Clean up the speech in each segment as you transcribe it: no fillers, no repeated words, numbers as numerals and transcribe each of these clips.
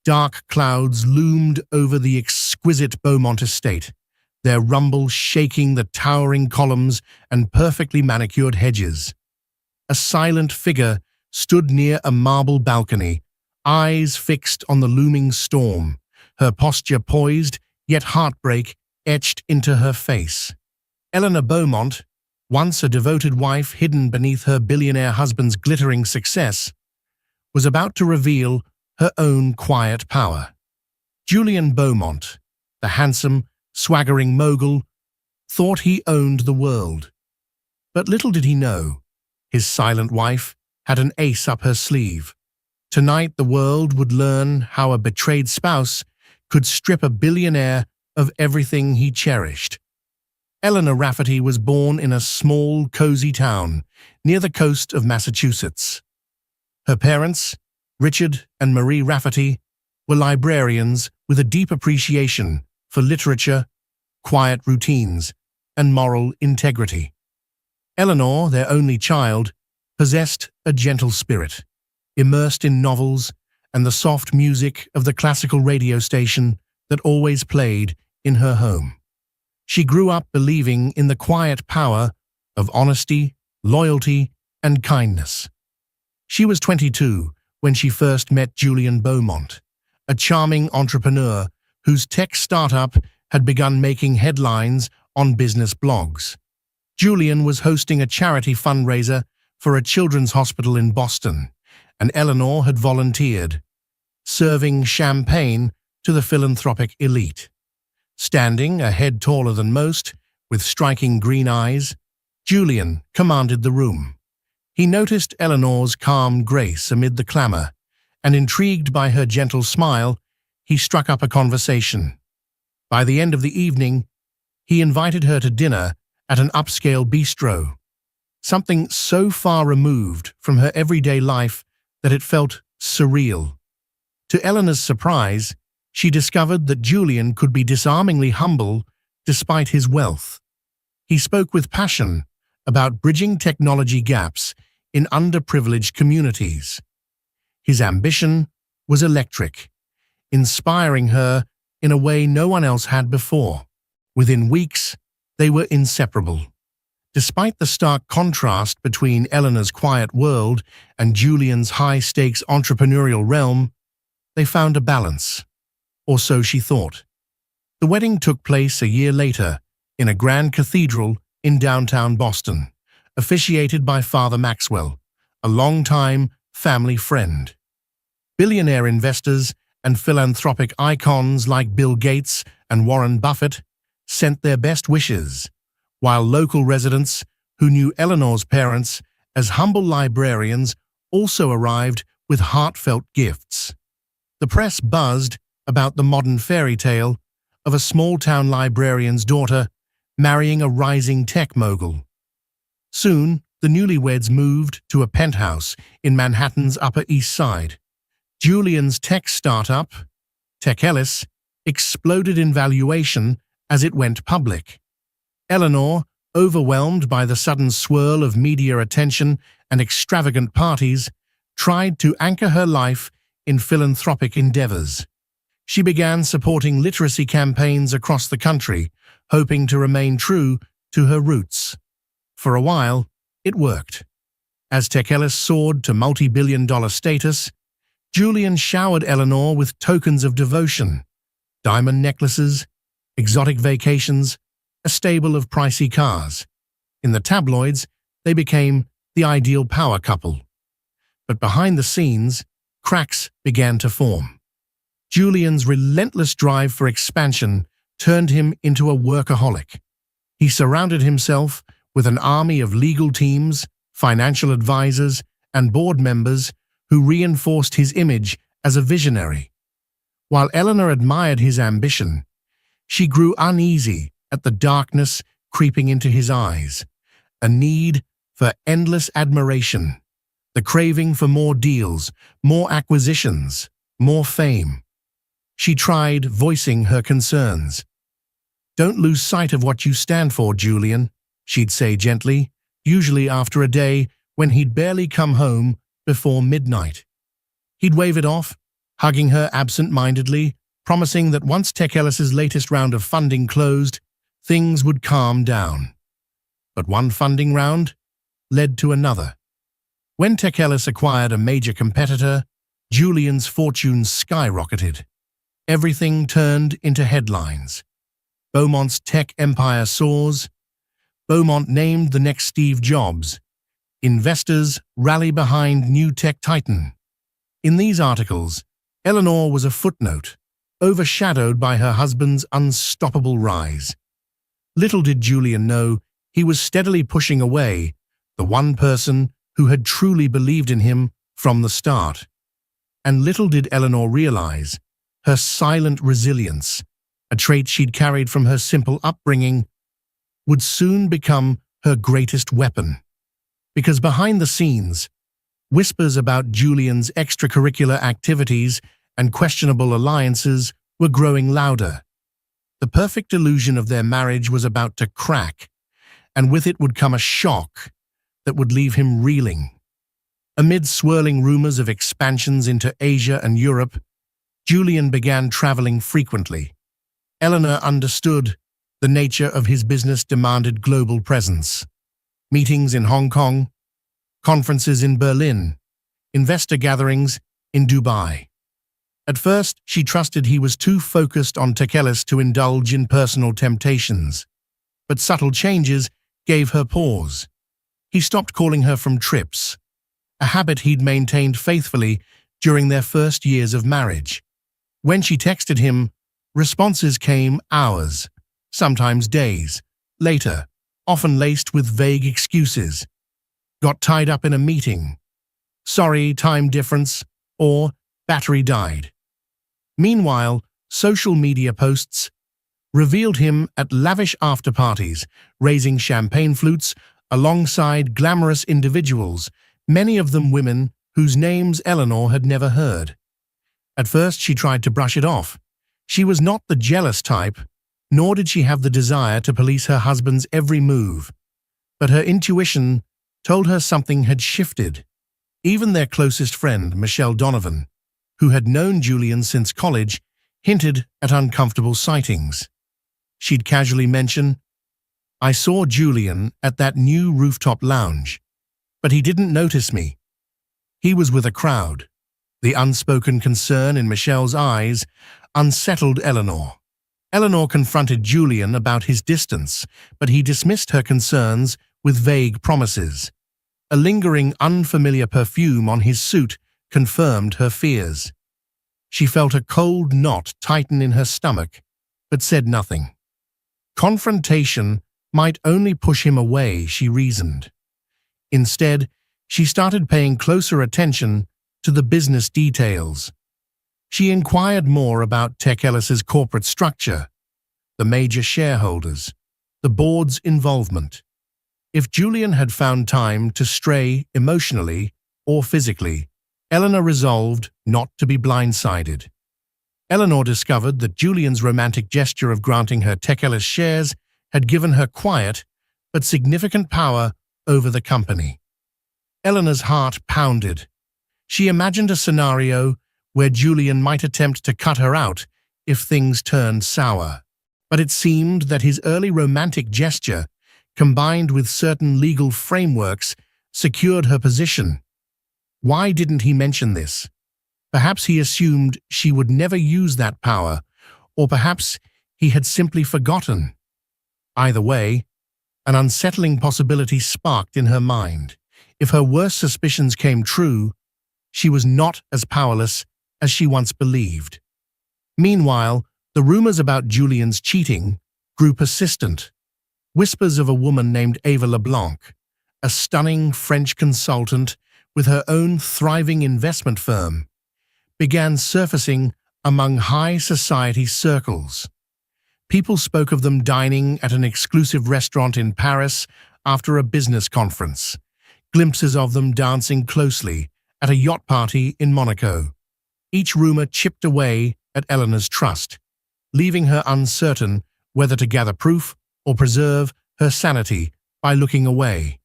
Dark clouds loomed over the exquisite Beaumont estate, their rumble shaking the towering columns and perfectly manicured hedges. A silent figure stood near a marble balcony, eyes fixed on the looming storm, her posture poised, yet heartbreak etched into her face. Eleanor Beaumont, once a devoted wife hidden beneath her billionaire husband's glittering success, was about to reveal her own quiet power. Julian Beaumont, the handsome, swaggering mogul, thought he owned the world. But little did he know, his silent wife had an ace up her sleeve. Tonight the world would learn how a betrayed spouse could strip a billionaire of everything he cherished. Eleanor Rafferty was born in a small, cozy town near the coast of Massachusetts. Her parents, Richard and Marie Rafferty, were librarians with a deep appreciation for literature, quiet routines, and moral integrity. Eleanor, their only child, possessed a gentle spirit, immersed in novels and the soft music of the classical radio station that always played in her home. She grew up believing in the quiet power of honesty, loyalty, and kindness. She was 22 when she first met Julian Beaumont, a charming entrepreneur whose tech startup had begun making headlines on business blogs. Julian was hosting a charity fundraiser for a children's hospital in Boston, and Eleanor had volunteered, serving champagne to the philanthropic elite. Standing a head taller than most, with striking green eyes, Julian commanded the room. He noticed Eleanor's calm grace amid the clamor, and intrigued by her gentle smile, he struck up a conversation. By the end of the evening, he invited her to dinner at an upscale bistro, something so far removed from her everyday life that it felt surreal. To Eleanor's surprise, she discovered that Julian could be disarmingly humble despite his wealth. He spoke with passion about bridging technology gaps in underprivileged communities. His ambition was electric, inspiring her in a way no one else had before. Within weeks, they were inseparable. Despite the stark contrast between Eleanor's quiet world and Julian's high-stakes entrepreneurial realm, they found a balance. Or so she thought. The wedding took place a year later in a grand cathedral in downtown Boston, officiated by Father Maxwell, a longtime family friend. Billionaire investors and philanthropic icons like Bill Gates and Warren Buffett sent their best wishes, while local residents who knew Eleanor's parents as humble librarians also arrived with heartfelt gifts. The press buzzed about the modern fairy tale of a small-town librarian's daughter marrying a rising tech mogul. Soon, the newlyweds moved to a penthouse in Manhattan's Upper East Side. Julian's tech startup, Ellis, exploded in valuation as it went public. Eleanor, overwhelmed by the sudden swirl of media attention and extravagant parties, tried to anchor her life in philanthropic endeavors. She began supporting literacy campaigns across the country, hoping to remain true to her roots. For a while, it worked. As Ellis soared to multi-billion-dollar status, Julian showered Eleanor with tokens of devotion, diamond necklaces, exotic vacations, a stable of pricey cars. In the tabloids, they became the ideal power couple. But behind the scenes, cracks began to form. Julian's relentless drive for expansion turned him into a workaholic. He surrounded himself with an army of legal teams, financial advisors, and board members who reinforced his image as a visionary. While Eleanor admired his ambition, she grew uneasy at the darkness creeping into his eyes, a need for endless admiration, the craving for more deals, more acquisitions, more fame. She tried voicing her concerns. "Don't lose sight of what you stand for, Julian," she'd say gently, usually after a day when he'd barely come home before midnight. He'd wave it off, hugging her absent-mindedly, promising that once Tech Ellis's latest round of funding closed, things would calm down. But one funding round led to another. When Tech Ellis acquired a major competitor, Julian's fortunes skyrocketed. Everything turned into headlines. Beaumont's tech empire soars. Beaumont named the next Steve Jobs. Investors rally behind new tech titan. In these articles, Eleanor was a footnote, overshadowed by her husband's unstoppable rise. Little did Julian know he was steadily pushing away the one person who had truly believed in him from the start. And little did Eleanor realize her silent resilience, a trait she'd carried from her simple upbringing, would soon become her greatest weapon. Because behind the scenes, whispers about Julian's extracurricular activities and questionable alliances were growing louder. The perfect illusion of their marriage was about to crack, and with it would come a shock that would leave him reeling. Amid swirling rumors of expansions into Asia and Europe, Julian began traveling frequently. Eleanor understood the nature of his business demanded global presence. Meetings in Hong Kong, conferences in Berlin, investor gatherings in Dubai. At first, she trusted he was too focused on Tech Ellis to indulge in personal temptations. But subtle changes gave her pause. He stopped calling her from trips, a habit he'd maintained faithfully during their first years of marriage. When she texted him, responses came hours, sometimes days, later, often laced with vague excuses. Got tied up in a meeting. Sorry, time difference, or battery died. Meanwhile, social media posts revealed him at lavish after-parties, raising champagne flutes alongside glamorous individuals, many of them women whose names Eleanor had never heard. At first, she tried to brush it off. She was not the jealous type, nor did she have the desire to police her husband's every move. But her intuition told her something had shifted. Even their closest friend, Michelle Donovan, who had known Julian since college, hinted at uncomfortable sightings. She'd casually mention, "I saw Julian at that new rooftop lounge, but he didn't notice me. He was with a crowd." The unspoken concern in Michelle's eyes unsettled Eleanor. Eleanor confronted Julian about his distance, but he dismissed her concerns with vague promises. A lingering, unfamiliar perfume on his suit confirmed her fears. She felt a cold knot tighten in her stomach, but said nothing. Confrontation might only push him away, she reasoned. Instead, she started paying closer attention to the business details. She inquired more about Tech Ellis's corporate structure, the major shareholders, the board's involvement. If Julian had found time to stray emotionally or physically, Eleanor resolved not to be blindsided. Eleanor discovered that Julian's romantic gesture of granting her Tech Ellis shares had given her quiet but significant power over the company. Eleanor's heart pounded. She imagined a scenario where Julian might attempt to cut her out if things turned sour. But it seemed that his early romantic gesture, combined with certain legal frameworks, secured her position. Why didn't he mention this? Perhaps he assumed she would never use that power, or perhaps he had simply forgotten. Either way, an unsettling possibility sparked in her mind. If her worst suspicions came true, she was not as powerless as she once believed. Meanwhile, the rumors about Julian's cheating grew persistent. Whispers of a woman named Ava LeBlanc, a stunning French consultant with her own thriving investment firm, began surfacing among high society circles. People spoke of them dining at an exclusive restaurant in Paris after a business conference, glimpses of them dancing closely at a yacht party in Monaco. Each rumor chipped away at Eleanor's trust, leaving her uncertain whether to gather proof or preserve her sanity by looking away.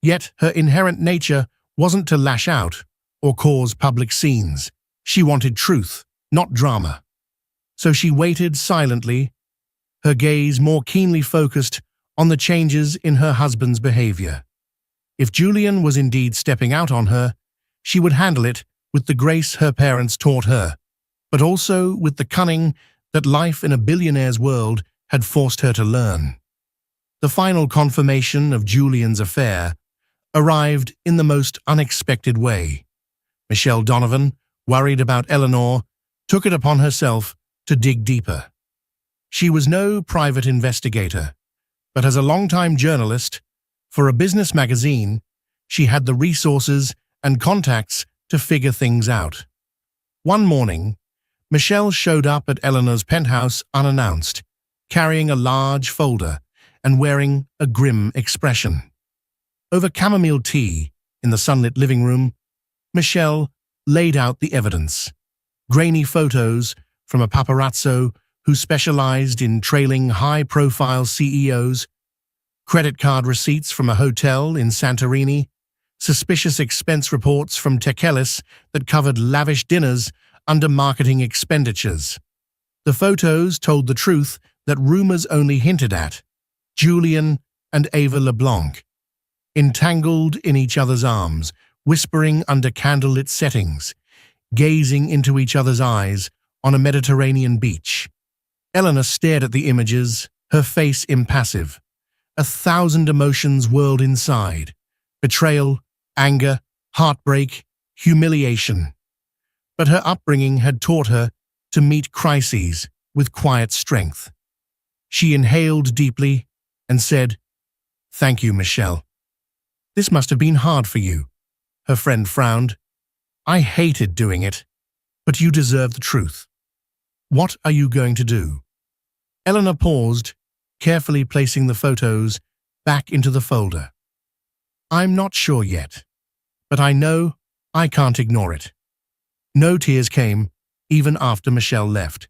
Yet her inherent nature wasn't to lash out or cause public scenes. She wanted truth, not drama. So she waited silently, her gaze more keenly focused on the changes in her husband's behavior. If Julian was indeed stepping out on her, she would handle it with the grace her parents taught her, but also with the cunning that life in a billionaire's world had forced her to learn. The final confirmation of Julian's affair arrived in the most unexpected way. Michelle Donovan, worried about Eleanor, took it upon herself to dig deeper. She was no private investigator, but as a longtime journalist for a business magazine, she had the resources and contacts to figure things out. One morning, Michelle showed up at Eleanor's penthouse unannounced, carrying a large folder and wearing a grim expression. Over chamomile tea in the sunlit living room, Michelle laid out the evidence. Grainy photos from a paparazzo who specialized in trailing high-profile CEOs, credit card receipts from a hotel in Santorini, suspicious expense reports from Techelis that covered lavish dinners under marketing expenditures. The photos told the truth that rumors only hinted at: Julian and Ava LeBlanc, entangled in each other's arms, whispering under candlelit settings, gazing into each other's eyes on a Mediterranean beach. Eleanor stared at the images, her face impassive. 1,000 emotions whirled inside: betrayal, anger, heartbreak, humiliation. But her upbringing had taught her to meet crises with quiet strength. She inhaled deeply and said, "Thank you, Michelle. This must have been hard for you." Her friend frowned. "I hated doing it, but you deserve the truth. What are you going to do?" Eleanor paused, carefully placing the photos back into the folder. "I'm not sure yet, but I know I can't ignore it." No tears came, even after Michelle left.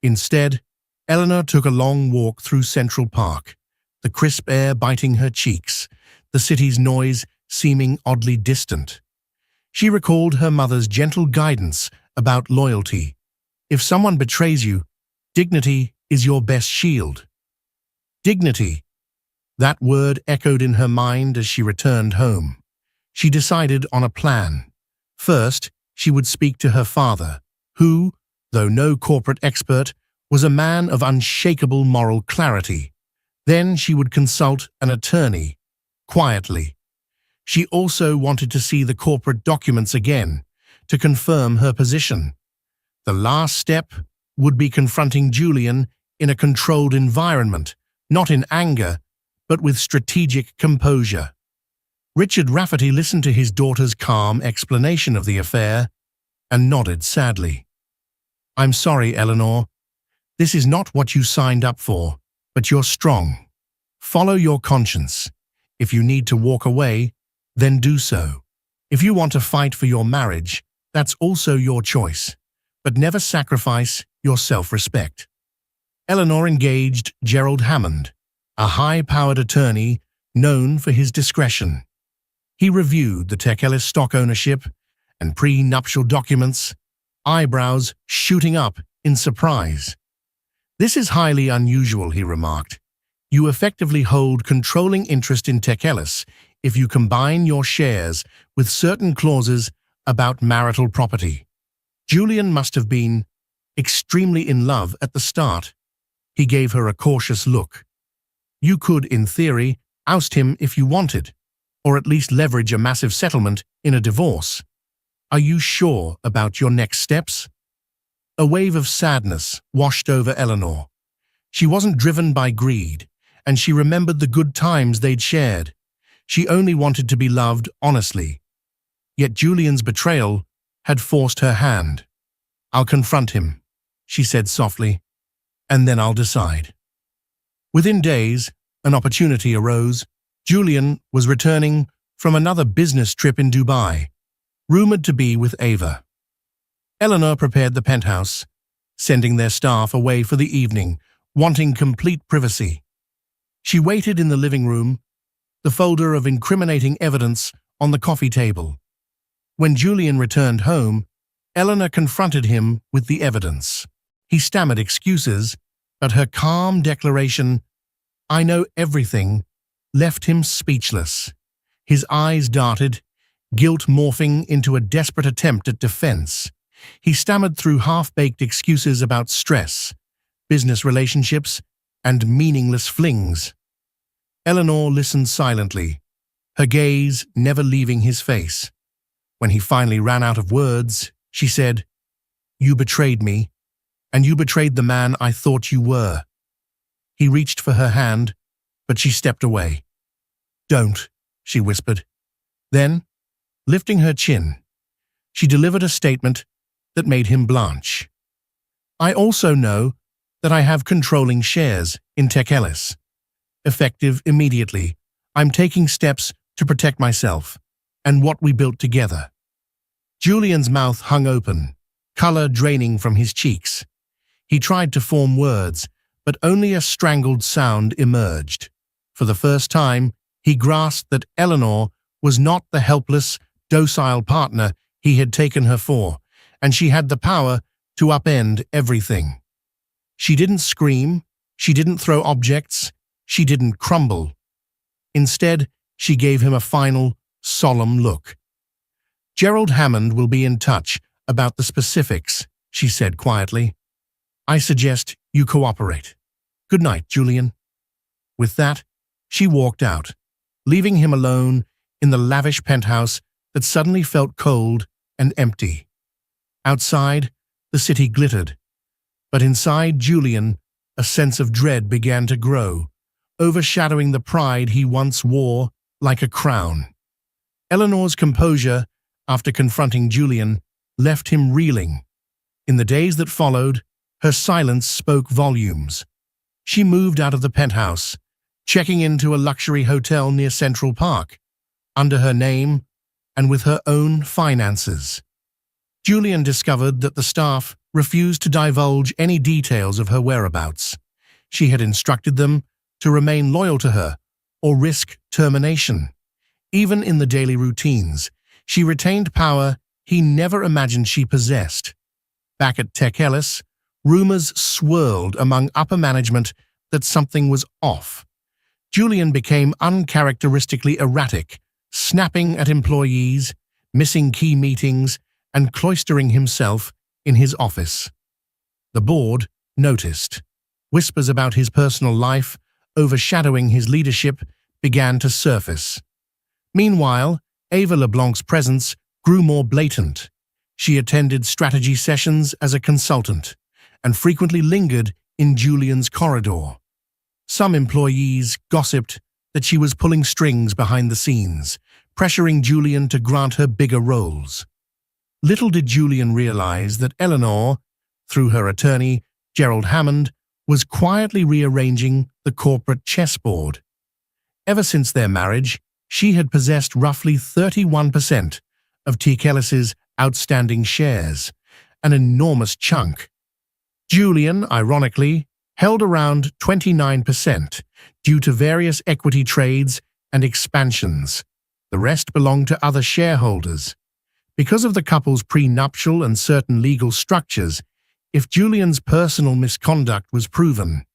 Instead, Eleanor took a long walk through Central Park, the crisp air biting her cheeks, the city's noise seeming oddly distant. She recalled her mother's gentle guidance about loyalty. If someone betrays you, dignity is your best shield. Dignity. That word echoed in her mind as she returned home. She decided on a plan. First, she would speak to her father, who, though no corporate expert, was a man of unshakable moral clarity. Then she would consult an attorney, quietly. She also wanted to see the corporate documents again, to confirm her position. The last step would be confronting Julian in a controlled environment, not in anger, but with strategic composure. Richard Rafferty listened to his daughter's calm explanation of the affair and nodded sadly. "I'm sorry, Eleanor. This is not what you signed up for, but you're strong. Follow your conscience. If you need to walk away, then do so. If you want to fight for your marriage, that's also your choice, but never sacrifice your self-respect." Eleanor engaged Gerald Hammond, a high-powered attorney known for his discretion. He reviewed the Techelis stock ownership and pre-nuptial documents, eyebrows shooting up in surprise. "This is highly unusual," he remarked. "You effectively hold controlling interest in Techelis if you combine your shares with certain clauses about marital property. Julian must have been extremely in love at the start." He gave her a cautious look. "You could, in theory, oust him if you wanted, or at least leverage a massive settlement in a divorce. Are you sure about your next steps?" A wave of sadness washed over Eleanor. She wasn't driven by greed, and she remembered the good times they'd shared. She only wanted to be loved honestly. Yet Julian's betrayal had forced her hand. "I'll confront him," she said softly, "and then I'll decide." Within days, an opportunity arose. Julian was returning from another business trip in Dubai, rumored to be with Ava. Eleanor prepared the penthouse, sending their staff away for the evening, wanting complete privacy. She waited in the living room, the folder of incriminating evidence on the coffee table. When Julian returned home, Eleanor confronted him with the evidence. He stammered excuses, but her calm declaration, "I know everything," left him speechless. His eyes darted, guilt morphing into a desperate attempt at defense. He stammered through half-baked excuses about stress, business relationships, and meaningless flings. Eleanor listened silently, her gaze never leaving his face. When he finally ran out of words, she said, "You betrayed me, and you betrayed the man I thought you were." He reached for her hand, but she stepped away. "Don't," she whispered. Then, lifting her chin, she delivered a statement that made him blanch. "I also know that I have controlling shares in TechEllis. Effective immediately, I'm taking steps to protect myself and what we built together." Julian's mouth hung open, color draining from his cheeks. He tried to form words, but only a strangled sound emerged. For the first time, he grasped that Eleanor was not the helpless, docile partner he had taken her for, and she had the power to upend everything. She didn't scream, she didn't throw objects, she didn't crumble. Instead, she gave him a final, solemn look. "Gerald Hammond will be in touch about the specifics," she said quietly. "I suggest you cooperate. Good night, Julian." With that, she walked out, leaving him alone in the lavish penthouse that suddenly felt cold and empty. Outside, the city glittered, but inside Julian, a sense of dread began to grow, overshadowing the pride he once wore like a crown. Eleanor's composure, after confronting Julian, left him reeling. In the days that followed, her silence spoke volumes. She moved out of the penthouse, checking into a luxury hotel near Central Park, under her name and with her own finances. Julian discovered that the staff refused to divulge any details of her whereabouts. She had instructed them to remain loyal to her or risk termination. Even in the daily routines, she retained power he never imagined she possessed. Back at TechEllis, rumors swirled among upper management that something was off. Julian became uncharacteristically erratic, snapping at employees, missing key meetings, and cloistering himself in his office. The board noticed. Whispers about his personal life, overshadowing his leadership, began to surface. Meanwhile, Ava LeBlanc's presence grew more blatant. She attended strategy sessions as a consultant and frequently lingered in Julian's corridor. Some employees gossiped that she was pulling strings behind the scenes, pressuring Julian to grant her bigger roles. Little did Julian realize that Eleanor, through her attorney, Gerald Hammond, was quietly rearranging the corporate chessboard. Ever since their marriage, she had possessed roughly 31% of TechEllis's outstanding shares, an enormous chunk. Julian, ironically, held around 29% due to various equity trades and expansions. The rest belonged to other shareholders. Because of the couple's prenuptial and certain legal structures, if Julian's personal misconduct was proven,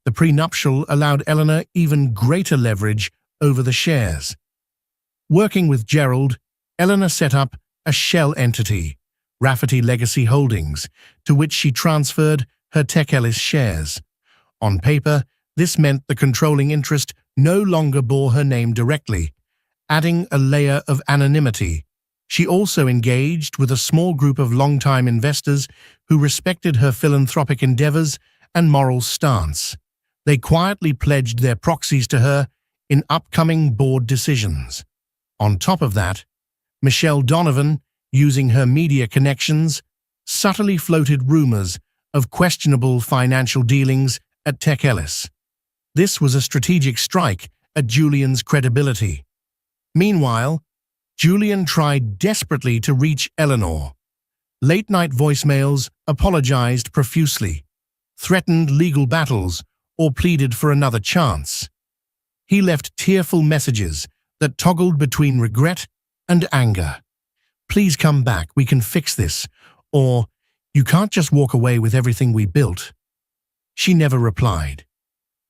the prenuptial allowed Eleanor even greater leverage over the shares. Working with Gerald, Eleanor set up a shell entity, Rafferty Legacy Holdings, to which she transferred her TechEllis shares. On paper, this meant the controlling interest no longer bore her name directly, adding a layer of anonymity. She also engaged with a small group of longtime investors who respected her philanthropic endeavors and moral stance. They quietly pledged their proxies to her in upcoming board decisions. On top of that, Michelle Donovan, using her media connections, subtly floated rumors of questionable financial dealings at TechEllis. This was a strategic strike at Julian's credibility. Meanwhile, Julian tried desperately to reach Eleanor. Late-night voicemails apologized profusely, threatened legal battles, or pleaded for another chance. He left tearful messages that toggled between regret and anger. "Please come back, we can fix this," Or, "You can't just walk away with everything we built." She never replied.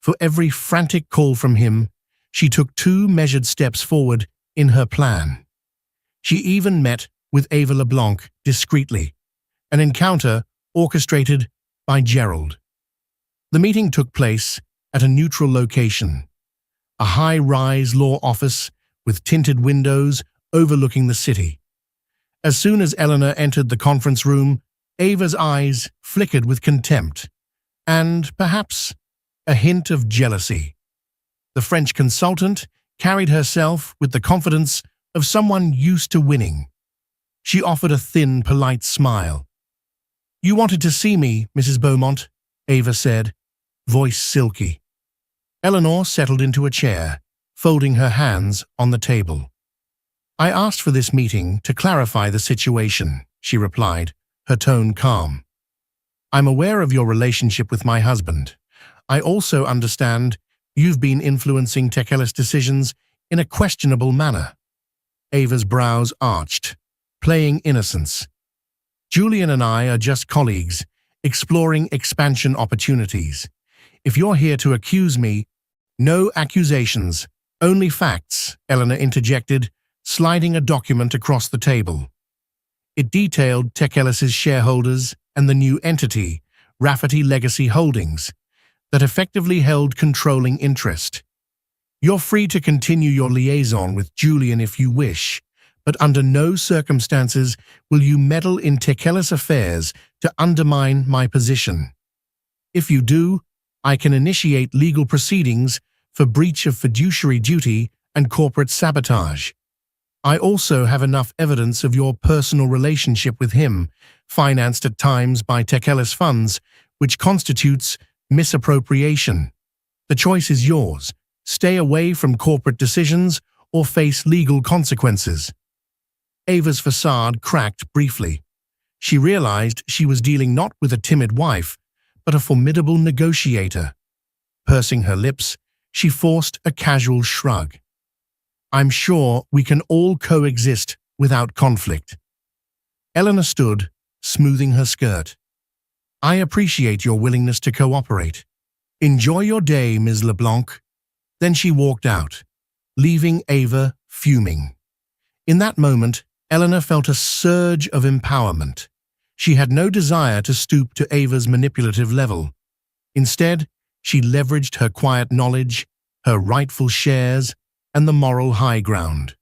For every frantic call from him, she took 2 measured steps forward in her plan. She even met with Ava LeBlanc discreetly, an encounter orchestrated by Gerald. The meeting took place at a neutral location, a high-rise law office with tinted windows overlooking the city. As soon as Eleanor entered the conference room, Ava's eyes flickered with contempt and, perhaps, a hint of jealousy. The French consultant carried herself with the confidence of someone used to winning. She offered a thin, polite smile. "You wanted to see me, Mrs. Beaumont," Ava said, voice silky. Eleanor settled into a chair, folding her hands on the table. "I asked for this meeting to clarify the situation," she replied, her tone calm. "I'm aware of your relationship with my husband. I also understand you've been influencing Tekelis decisions in a questionable manner." Ava's brows arched, playing innocence. "Julian and I are just colleagues, exploring expansion opportunities. If you're here to accuse me—" "No accusations, only facts," Eleanor interjected, sliding a document across the table. It detailed Tekelis's shareholders and the new entity, Rafferty Legacy Holdings, that effectively held controlling interest. "You're free to continue your liaison with Julian if you wish, but under no circumstances will you meddle in Tekelis affairs to undermine my position. If you do, I can initiate legal proceedings for breach of fiduciary duty and corporate sabotage. I also have enough evidence of your personal relationship with him, financed at times by Tekelis funds, which constitutes misappropriation. The choice is yours. Stay away from corporate decisions or face legal consequences." Ava's facade cracked briefly. She realized she was dealing not with a timid wife, but a formidable negotiator. Pursing her lips, she forced a casual shrug. "I'm sure we can all coexist without conflict." Eleanor stood, smoothing her skirt. "I appreciate your willingness to cooperate. Enjoy your day, Ms. LeBlanc." Then she walked out, leaving Ava fuming. In that moment, Eleanor felt a surge of empowerment. She had no desire to stoop to Ava's manipulative level. Instead, she leveraged her quiet knowledge, her rightful shares, and the moral high ground.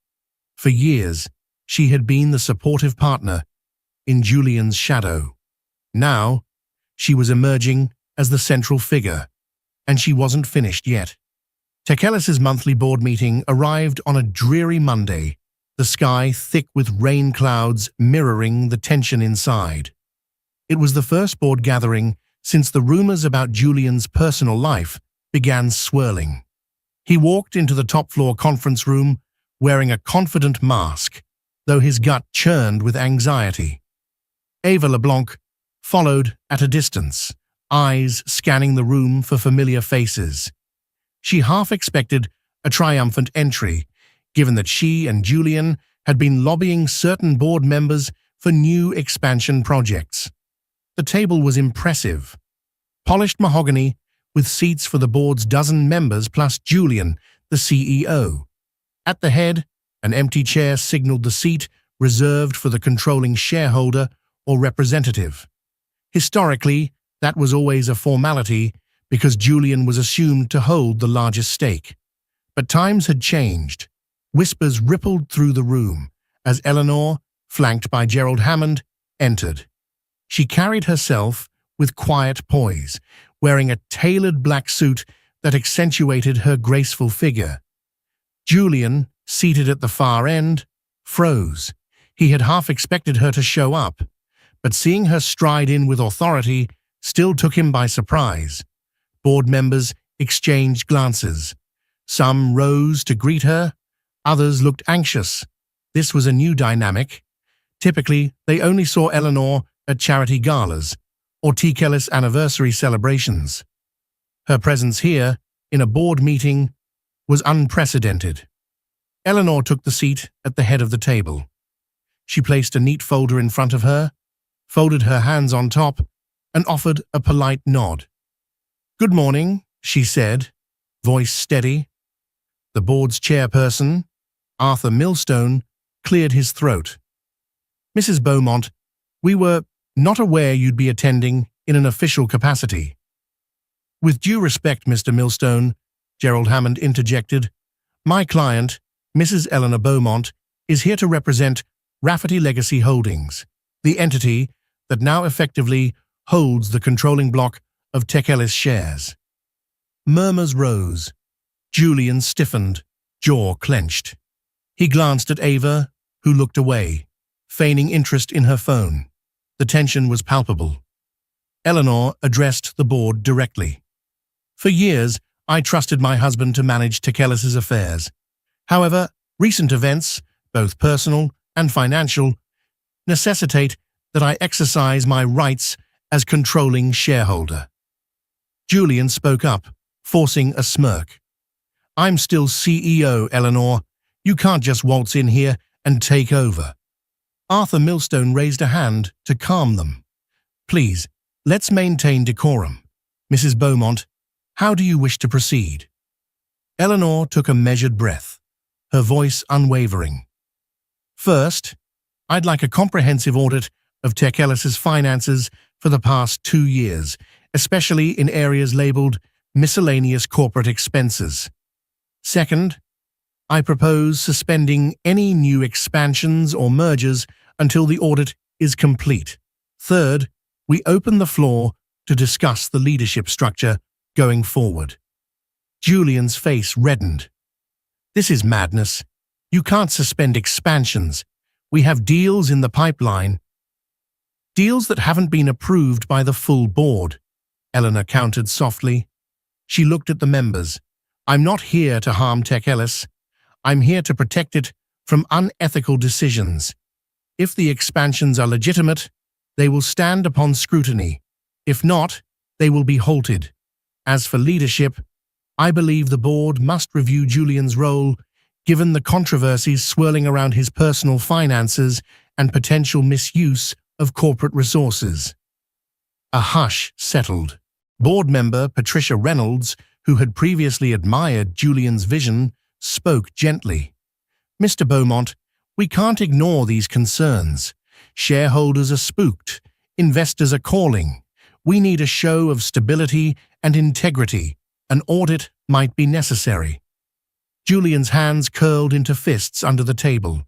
For years, she had been the supportive partner in Julian's shadow. Now, she was emerging as the central figure, and she wasn't finished yet. Tekelis's monthly board meeting arrived on a dreary Monday, the sky thick with rain clouds mirroring the tension inside. It was the first board gathering since the rumors about Julian's personal life began swirling. He walked into the top-floor conference room wearing a confident mask, though his gut churned with anxiety. Ava LeBlanc followed at a distance, eyes scanning the room for familiar faces. She half expected a triumphant entry, given that she and Julian had been lobbying certain board members for new expansion projects. The table was impressive. Polished mahogany, with seats for the board's dozen members plus Julian, the CEO. At the head, an empty chair signaled the seat reserved for the controlling shareholder or representative. Historically, that was always a formality because Julian was assumed to hold the largest stake. But times had changed. Whispers rippled through the room as Eleanor, flanked by Gerald Hammond, entered. She carried herself with quiet poise, wearing a tailored black suit that accentuated her graceful figure. Julian, seated at the far end, froze. He had half expected her to show up, but seeing her stride in with authority still took him by surprise. Board members exchanged glances. Some rose to greet her, others looked anxious. This was a new dynamic. Typically, they only saw Eleanor at charity galas or Tekelis anniversary celebrations. Her presence here, in a board meeting, was unprecedented. Eleanor took the seat at the head of the table. She placed a neat folder in front of her, folded her hands on top, and offered a polite nod. "Good morning," she said, voice steady. The board's chairperson, Arthur Millstone, cleared his throat. "Mrs. Beaumont, we were not aware you'd be attending in an official capacity." "With due respect, Mr. Millstone," Gerald Hammond interjected, "my client, Mrs. Eleanor Beaumont, is here to represent Rafferty Legacy Holdings, the entity that now effectively holds the controlling block of Tech Ellis shares." Murmurs rose. Julian stiffened, jaw clenched. He glanced at Ava, who looked away, feigning interest in her phone. The tension was palpable. Eleanor addressed the board directly. "For years, I trusted my husband to manage Tech Ellis's affairs. However, recent events, both personal and financial, necessitate that I exercise my rights as controlling shareholder." Julian spoke up, forcing a smirk. "I'm still CEO, Eleanor. You can't just waltz in here and take over." Arthur Millstone raised a hand to calm them. "Please, let's maintain decorum. Mrs. Beaumont, how do you wish to proceed?" Eleanor took a measured breath, her voice unwavering. "First, I'd like a comprehensive audit of Tech Ellis's finances for the past 2 years, especially in areas labeled miscellaneous corporate expenses. Second, I propose suspending any new expansions or mergers until the audit is complete. Third, we open the floor to discuss the leadership structure going forward." Julian's face reddened. "This is madness. You can't suspend expansions. We have deals in the pipeline." "Deals that haven't been approved by the full board," Eleanor countered softly. She looked at the members. "I'm not here to harm Tech Ellis. I'm here to protect it from unethical decisions. If the expansions are legitimate, they will stand upon scrutiny. If not, they will be halted. As for leadership, I believe the board must review Julian's role, given the controversies swirling around his personal finances and potential misuse of corporate resources." A hush settled. Board member Patricia Reynolds, who had previously admired Julian's vision, spoke gently. "Mr. Beaumont, we can't ignore these concerns. Shareholders are spooked. Investors are calling. We need a show of stability and integrity. An audit might be necessary." Julian's hands curled into fists under the table.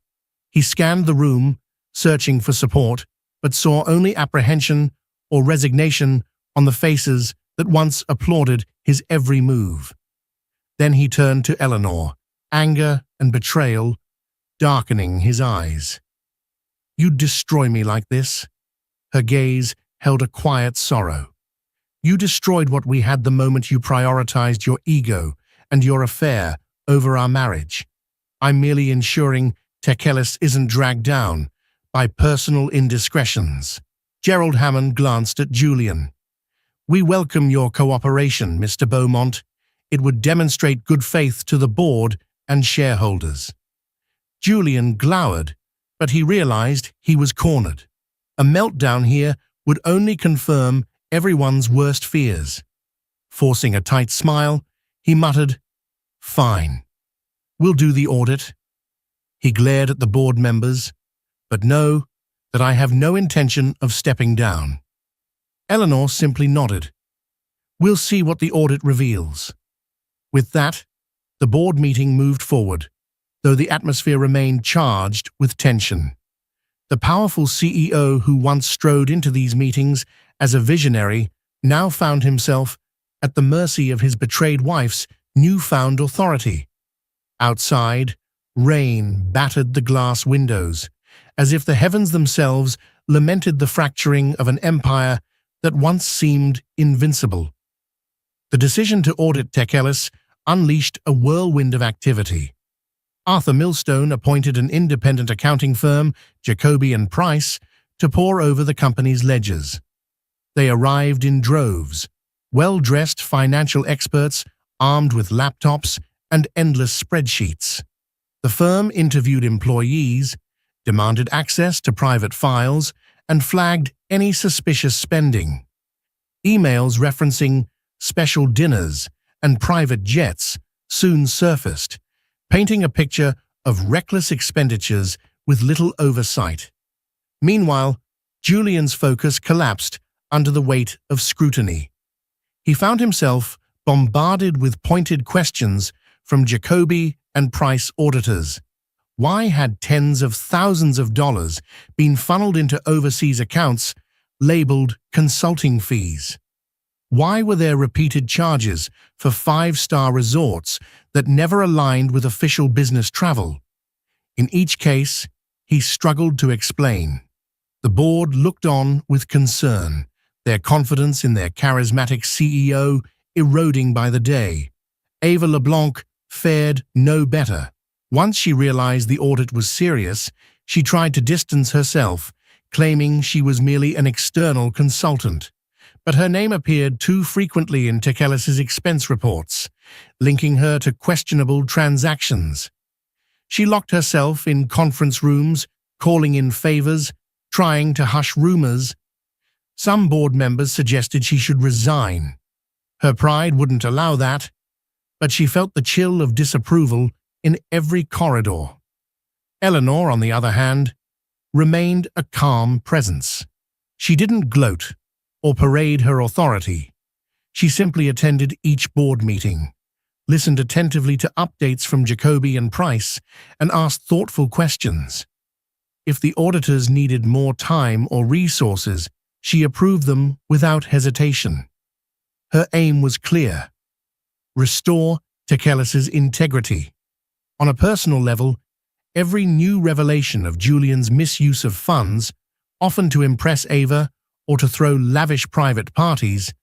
He scanned the room, searching for support, but saw only apprehension or resignation on the faces that once applauded his every move. Then he turned to Eleanor, anger and betrayal darkening his eyes. "You'd destroy me like this?" Her gaze held a quiet sorrow. "You destroyed what we had the moment you prioritized your ego and your affair over our marriage. I'm merely ensuring Tech Ellis isn't dragged down by personal indiscretions." Gerald Hammond glanced at Julian. "We welcome your cooperation, Mr. Beaumont. It would demonstrate good faith to the board and shareholders." Julian glowered, but he realized he was cornered. A meltdown here would only confirm everyone's worst fears. Forcing a tight smile, he muttered, "Fine. We'll do the audit." He glared at the board members, "But know that I have no intention of stepping down." Eleanor simply nodded. "We'll see what the audit reveals." With that, the board meeting moved forward, though the atmosphere remained charged with tension. The powerful CEO who once strode into these meetings as a visionary now found himself at the mercy of his betrayed wife's newfound authority. Outside, rain battered the glass windows, as if the heavens themselves lamented the fracturing of an empire that once seemed invincible. The decision to audit Tech Ellis unleashed a whirlwind of activity. Arthur Millstone appointed an independent accounting firm, Jacoby & Price, to pore over the company's ledgers. They arrived in droves, well-dressed financial experts armed with laptops and endless spreadsheets. The firm interviewed employees, demanded access to private files, and flagged any suspicious spending. Emails referencing special dinners and private jets soon surfaced, painting a picture of reckless expenditures with little oversight. Meanwhile, Julian's focus collapsed under the weight of scrutiny. He found himself bombarded with pointed questions from Jacoby and Price auditors. Why had tens of thousands of dollars been funneled into overseas accounts labeled consulting fees? Why were there repeated charges for five-star resorts that never aligned with official business travel? In each case, he struggled to explain. The board looked on with concern, their confidence in their charismatic CEO eroding by the day. Ava LeBlanc fared no better. Once she realized the audit was serious, she tried to distance herself, claiming she was merely an external consultant. But her name appeared too frequently in Tekelis's expense reports, linking her to questionable transactions. She locked herself in conference rooms, calling in favors, trying to hush rumors. Some board members suggested she should resign. Her pride wouldn't allow that, but she felt the chill of disapproval in every corridor. Eleanor, on the other hand, remained a calm presence. She didn't gloat or parade her authority. She simply attended each board meeting, listened attentively to updates from Jacoby and Price, and asked thoughtful questions. If the auditors needed more time or resources, she approved them without hesitation. Her aim was clear: restore Tekelis's integrity. On a personal level, every new revelation of Julian's misuse of funds, often to impress Ava or to throw lavish private parties,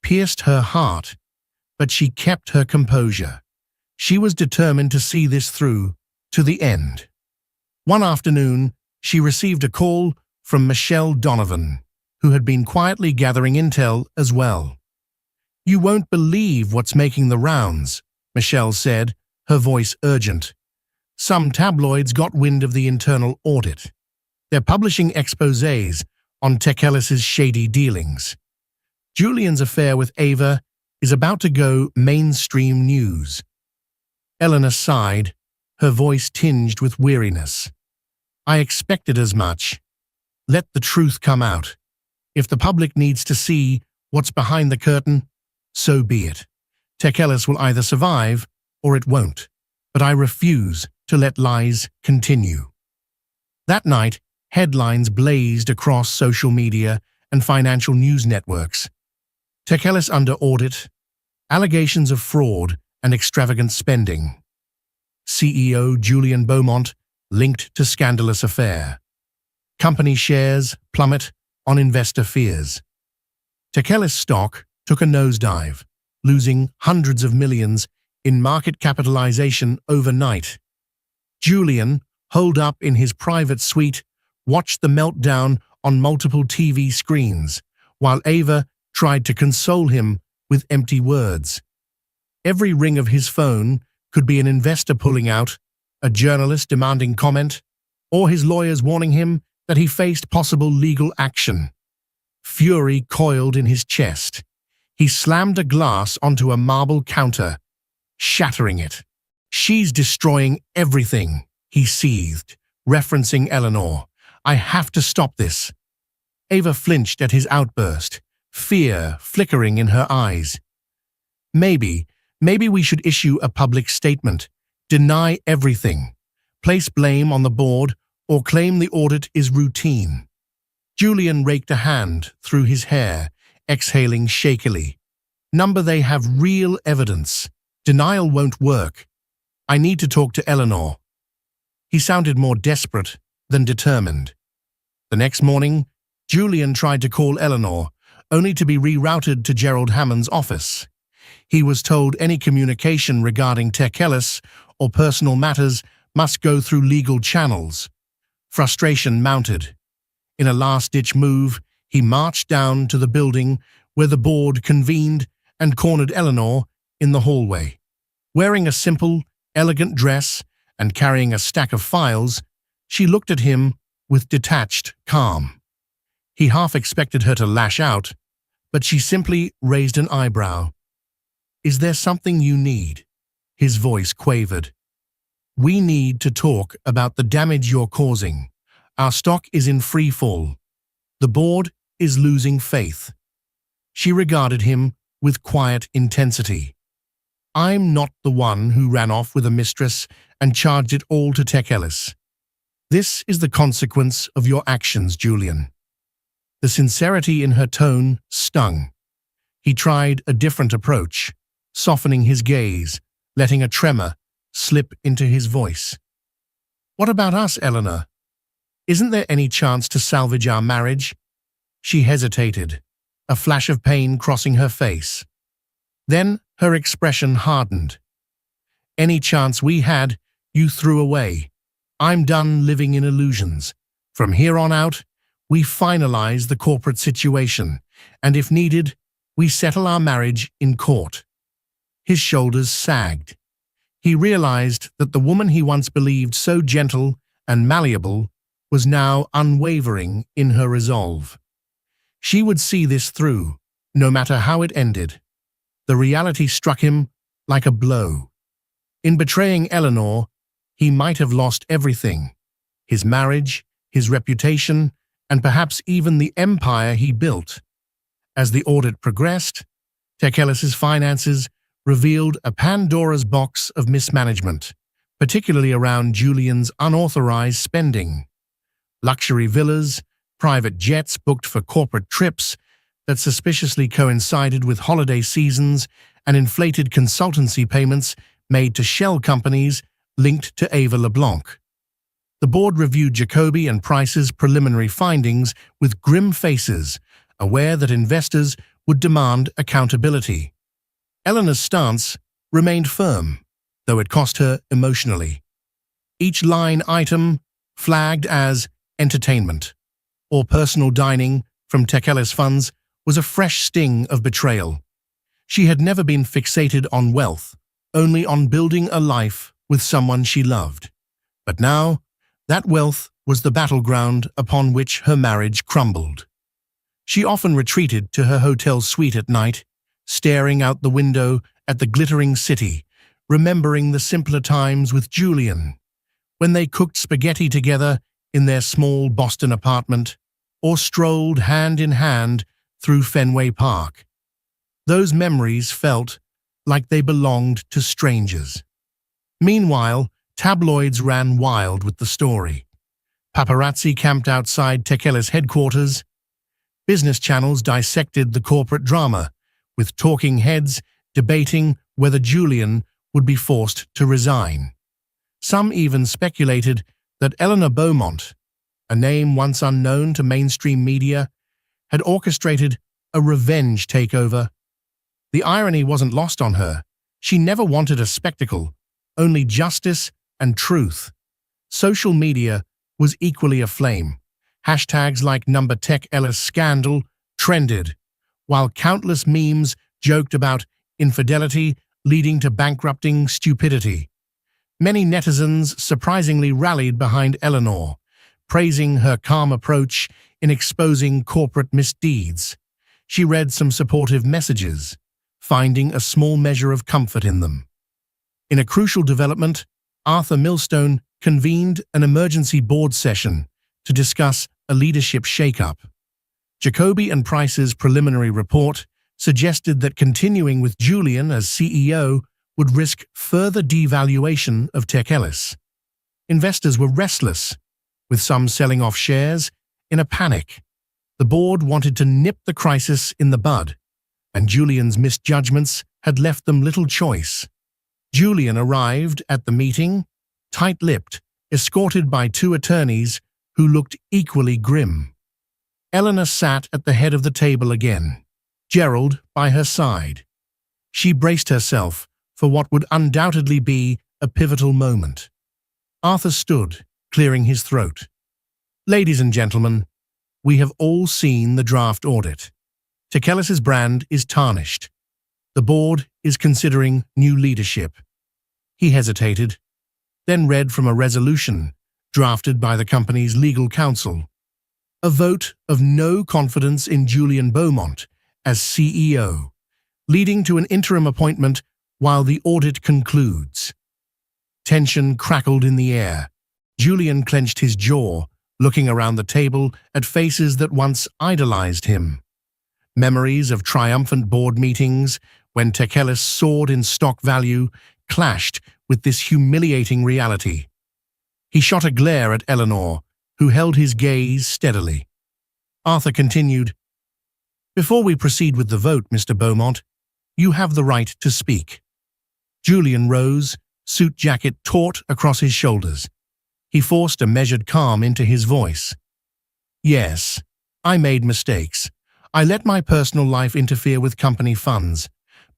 pierced her heart, but she kept her composure. She was determined to see this through to the end. One afternoon, she received a call from Michelle Donovan, who had been quietly gathering intel as well. "You won't believe what's making the rounds," Michelle said, her voice urgent. "Some tabloids got wind of the internal audit. They're publishing exposés on Tekelis's shady dealings. Julian's affair with Ava is about to go mainstream news." Eleanor sighed, her voice tinged with weariness. "I expected as much. Let the truth come out. If the public needs to see what's behind the curtain, so be it. Tekelis will either survive or it won't, but I refuse to let lies continue." That night, headlines blazed across social media and financial news networks. Tekelis under audit, allegations of fraud and extravagant spending. CEO Julian Beaumont linked to scandalous affair. Company shares plummet on investor fears. Tekelis stock took a nosedive, losing hundreds of millions in market capitalization overnight. Julian, holed up in his private suite, watched the meltdown on multiple TV screens, while Ava tried to console him with empty words. Every ring of his phone could be an investor pulling out, a journalist demanding comment, or his lawyers warning him that he faced possible legal action. Fury coiled in his chest. He slammed a glass onto a marble counter, shattering it. "She's destroying everything," he seethed, referencing Eleanor. "I have to stop this." Ava flinched at his outburst, fear flickering in her eyes. Maybe we should issue a public statement, deny everything, place blame on the board, or claim the audit is routine." Julian raked a hand through his hair, exhaling shakily. "Number, they have real evidence. Denial won't work. I need to talk to Eleanor." He sounded more desperate than determined. The next morning, Julian tried to call Eleanor, only to be rerouted to Gerald Hammond's office. He was told any communication regarding Tekelis or personal matters must go through legal channels. Frustration mounted. In a last-ditch move, he marched down to the building where the board convened and cornered Eleanor in the hallway. Wearing a simple, elegant dress and carrying a stack of files, she looked at him with detached calm. He half expected her to lash out, but she simply raised an eyebrow. "Is there something you need?" His voice quavered. "We need to talk about the damage you're causing. Our stock is in free fall. The board is losing faith." She regarded him with quiet intensity. "I'm not the one who ran off with a mistress and charged it all to Tech Ellis. This is the consequence of your actions, Julian." The sincerity in her tone stung. He tried a different approach, softening his gaze, letting a tremor slip into his voice. "What about us, Eleanor? Isn't there any chance to salvage our marriage?" She hesitated, a flash of pain crossing her face. Then her expression hardened. "Any chance we had, you threw away. I'm done living in illusions. From here on out, we finalize the corporate situation, and if needed, we settle our marriage in court." His shoulders sagged. He realized that the woman he once believed so gentle and malleable was now unwavering in her resolve. She would see this through, no matter how it ended. The reality struck him like a blow. In betraying Eleanor, he might have lost everything: his marriage, his reputation, and perhaps even the empire he built. As the audit progressed, Tech Ellis's finances revealed a Pandora's box of mismanagement, particularly around Julian's unauthorized spending. Luxury villas, private jets booked for corporate trips that suspiciously coincided with holiday seasons, and inflated consultancy payments made to shell companies linked to Ava LeBlanc. The board reviewed Jacoby and Price's preliminary findings with grim faces, aware that investors would demand accountability. Eleanor's stance remained firm, though it cost her emotionally. Each line item flagged as entertainment or personal dining from Tech Ellis funds was a fresh sting of betrayal. She had never been fixated on wealth, only on building a life with someone she loved. But now, that wealth was the battleground upon which her marriage crumbled. She often retreated to her hotel suite at night, staring out the window at the glittering city, remembering the simpler times with Julian, when they cooked spaghetti together in their small Boston apartment, or strolled hand in hand through Fenway Park. Those memories felt like they belonged to strangers. Meanwhile, tabloids ran wild with the story. Paparazzi camped outside Tech Ellis headquarters. Business channels dissected the corporate drama, with talking heads debating whether Julian would be forced to resign. Some even speculated that Eleanor Beaumont, a name once unknown to mainstream media, had orchestrated a revenge takeover. The irony wasn't lost on her. She never wanted a spectacle, only justice and truth. Social media was equally aflame. Hashtags like #TechEllisScandal trended, while countless memes joked about infidelity leading to bankrupting stupidity. Many netizens surprisingly rallied behind Eleanor, praising her calm approach in exposing corporate misdeeds. She read some supportive messages, finding a small measure of comfort in them. In a crucial development, Arthur Millstone convened an emergency board session to discuss a leadership shakeup. Jacoby and Price's preliminary report suggested that continuing with Julian as CEO would risk further devaluation of Tech Ellis. Investors were restless, with some selling off shares in a panic. The board wanted to nip the crisis in the bud, and Julian's misjudgments had left them little choice. Julian arrived at the meeting, tight-lipped, escorted by two attorneys who looked equally grim. Eleanor sat at the head of the table again, Gerald by her side. She braced herself for what would undoubtedly be a pivotal moment. Arthur stood, clearing his throat. "Ladies and gentlemen, we have all seen the draft audit. Tech Ellis's brand is tarnished. The board is considering new leadership." He hesitated, then read from a resolution drafted by the company's legal counsel. A vote of no confidence in Julian Beaumont as CEO, leading to an interim appointment while the audit concludes. Tension crackled in the air. Julian clenched his jaw, looking around the table at faces that once idolized him. Memories of triumphant board meetings, when Tekelis soared in stock value, clashed with this humiliating reality. He shot a glare at Eleanor, who held his gaze steadily. Arthur continued, "Before we proceed with the vote, Mr. Beaumont, you have the right to speak." Julian rose, suit jacket taut across his shoulders. He forced a measured calm into his voice. "Yes, I made mistakes. I let my personal life interfere with company funds,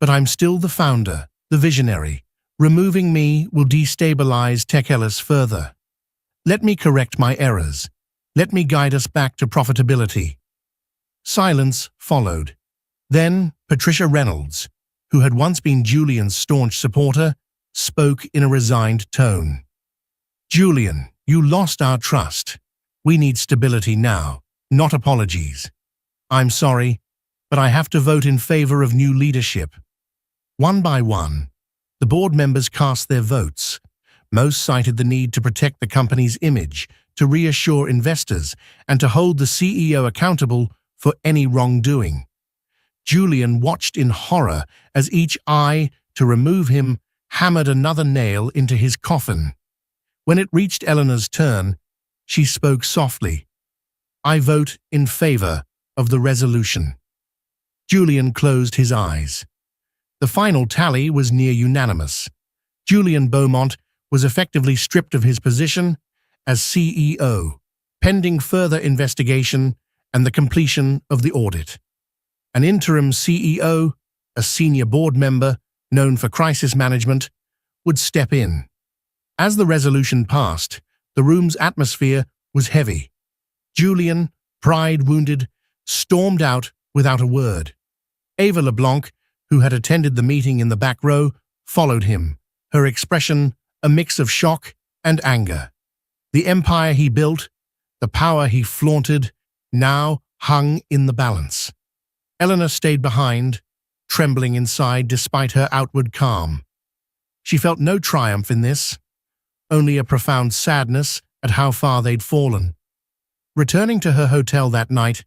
but I'm still the founder, the visionary. Removing me will destabilize Tekelis further. Let me correct my errors. Let me guide us back to profitability." Silence followed. Then Patricia Reynolds, who had once been Julian's staunch supporter, spoke in a resigned tone. "Julian, you lost our trust. We need stability now, not apologies. I'm sorry, but I have to vote in favor of new leadership." One by one, the board members cast their votes. Most cited the need to protect the company's image, to reassure investors, and to hold the CEO accountable for any wrongdoing. Julian watched in horror as each eye to remove him hammered another nail into his coffin. When it reached Eleanor's turn, she spoke softly. "I vote in favor of the resolution." Julian closed his eyes. The final tally was near unanimous. Julian Beaumont was effectively stripped of his position as CEO, pending further investigation and the completion of the audit. An interim CEO, a senior board member known for crisis management, would step in. As the resolution passed, the room's atmosphere was heavy. Julian, pride-wounded, stormed out without a word. Ava LeBlanc, who had attended the meeting in the back row, followed him, her expression a mix of shock and anger. The empire he built, the power he flaunted, now hung in the balance. Eleanor stayed behind, trembling inside despite her outward calm. She felt no triumph in this, only a profound sadness at how far they'd fallen. Returning to her hotel that night,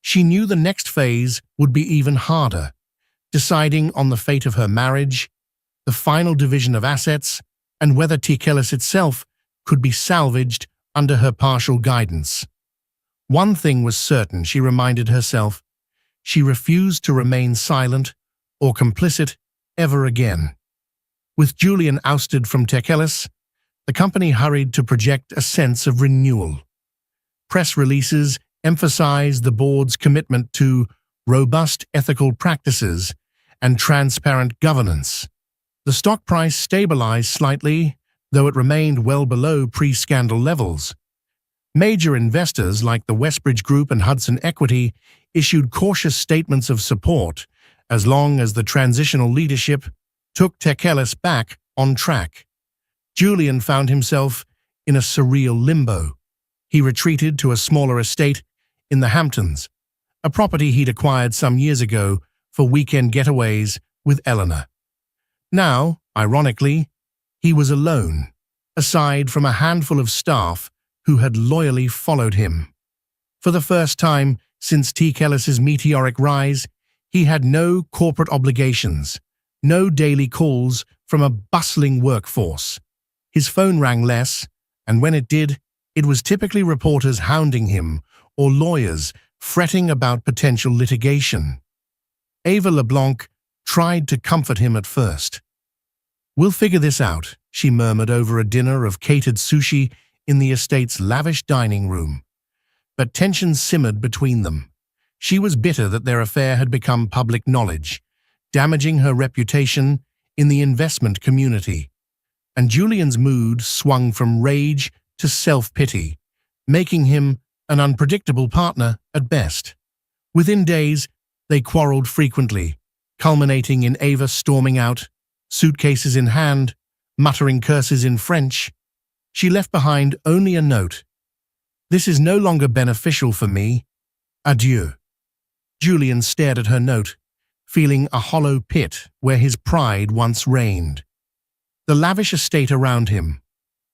she knew the next phase would be even harder, deciding on the fate of her marriage, the final division of assets, and whether Tekelis itself could be salvaged under her partial guidance. One thing was certain, she reminded herself. She refused to remain silent or complicit ever again. With Julian ousted from Tekelis, the company hurried to project a sense of renewal. Press releases emphasized the board's commitment to robust ethical practices and transparent governance. The stock price stabilized slightly, though it remained well below pre-scandal levels. Major investors like the Westbridge Group and Hudson Equity issued cautious statements of support as long as the transitional leadership took Tekelis back on track. Julian found himself in a surreal limbo. He retreated to a smaller estate in the Hamptons, a property he'd acquired some years ago for weekend getaways with Eleanor. Now, ironically, he was alone, aside from a handful of staff who had loyally followed him. For the first time since Tekelis's meteoric rise, he had no corporate obligations, no daily calls from a bustling workforce. His phone rang less, and when it did, it was typically reporters hounding him or lawyers fretting about potential litigation. Ava LeBlanc tried to comfort him at first. "We'll figure this out," she murmured over a dinner of catered sushi in the estate's lavish dining room. But tension simmered between them. She was bitter that their affair had become public knowledge, damaging her reputation in the investment community. And Julian's mood swung from rage to self-pity, making him an unpredictable partner at best. Within days, they quarreled frequently, culminating in Ava storming out, suitcases in hand, muttering curses in French. She left behind only a note. This is no longer beneficial for me. Adieu. Julian stared at her note, feeling a hollow pit where his pride once reigned. The lavish estate around him,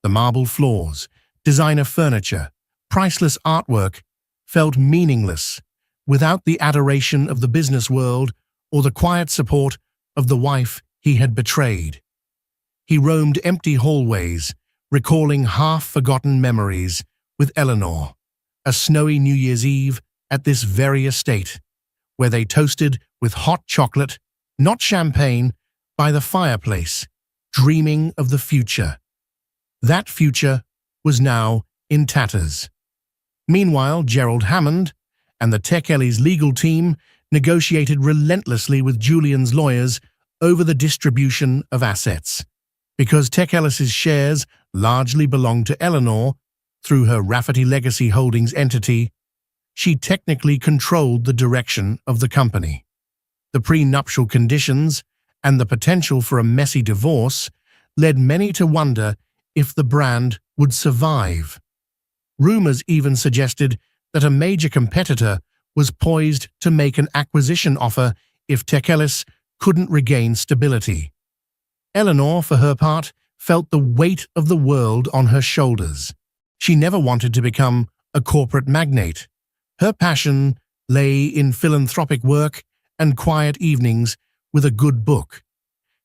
the marble floors, designer furniture, priceless artwork, felt meaningless without the adoration of the business world or the quiet support of the wife he had betrayed. He roamed empty hallways, recalling half-forgotten memories with Eleanor, a snowy New Year's Eve at this very estate, where they toasted with hot chocolate, not champagne, by the fireplace, dreaming of the future. That future was now in tatters. Meanwhile, Gerald Hammond and the Tech Ellie's legal team negotiated relentlessly with Julian's lawyers over the distribution of assets. Because Tech Ellis's shares largely belonged to Eleanor through her Rafferty Legacy Holdings entity, she technically controlled the direction of the company. The prenuptial conditions and the potential for a messy divorce led many to wonder if the brand would survive. Rumors even suggested that a major competitor was poised to make an acquisition offer if Tech Ellis couldn't regain stability. Eleanor, for her part, felt the weight of the world on her shoulders. She never wanted to become a corporate magnate. Her passion lay in philanthropic work and quiet evenings with a good book.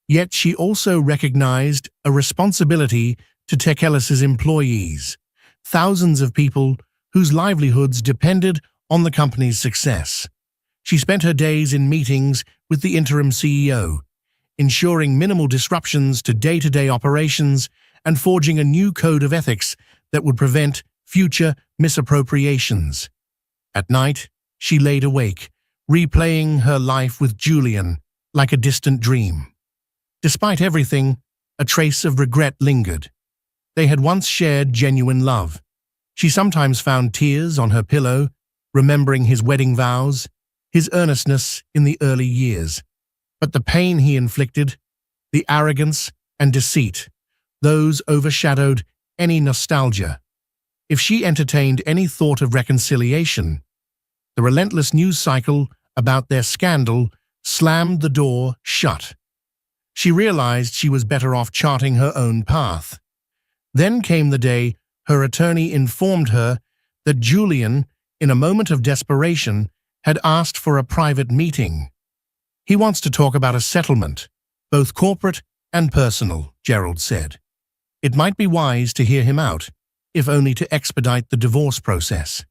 Yet she also recognized a responsibility to Tech Ellis's employees, thousands of people whose livelihoods depended on the company's success. She spent her days in meetings with the interim CEO, ensuring minimal disruptions to day-to-day operations and forging a new code of ethics that would prevent future misappropriations. At night, she laid awake, replaying her life with Julian like a distant dream. Despite everything, a trace of regret lingered. They had once shared genuine love. She sometimes found tears on her pillow, remembering his wedding vows, his earnestness in the early years. But the pain he inflicted, the arrogance and deceit, those overshadowed any nostalgia. If she entertained any thought of reconciliation, the relentless news cycle about their scandal slammed the door shut. She realized she was better off charting her own path. Then came the day her attorney informed her that Julian, in a moment of desperation, had asked for a private meeting. "He wants to talk about a settlement, both corporate and personal," Gerald said. "It might be wise to hear him out, if only to expedite the divorce process."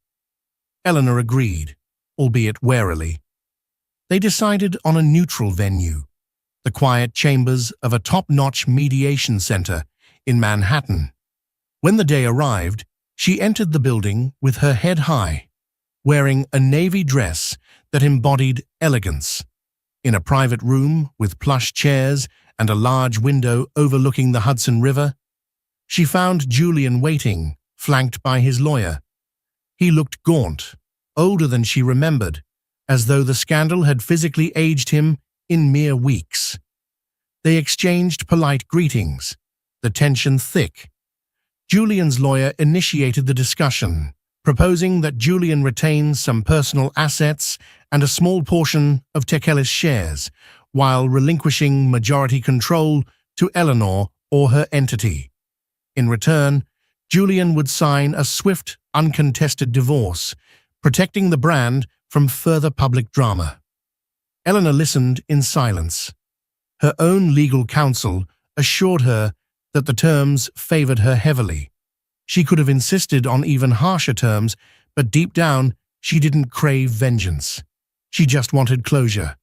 Eleanor agreed, albeit warily. They decided on a neutral venue, the quiet chambers of a top-notch mediation center in Manhattan. When the day arrived, she entered the building with her head high, wearing a navy dress that embodied elegance. In a private room with plush chairs and a large window overlooking the Hudson River, she found Julian waiting, flanked by his lawyer. He looked gaunt, older than she remembered, as though the scandal had physically aged him in mere weeks. They exchanged polite greetings, the tension thick. Julian's lawyer initiated the discussion, proposing that Julian retain some personal assets and a small portion of Tech Ellis shares, while relinquishing majority control to Eleanor or her entity. In return, Julian would sign a swift, uncontested divorce, protecting the brand from further public drama. Eleanor listened in silence. Her own legal counsel assured her that the terms favored her heavily. She could have insisted on even harsher terms, but deep down, she didn't crave vengeance. She just wanted closure.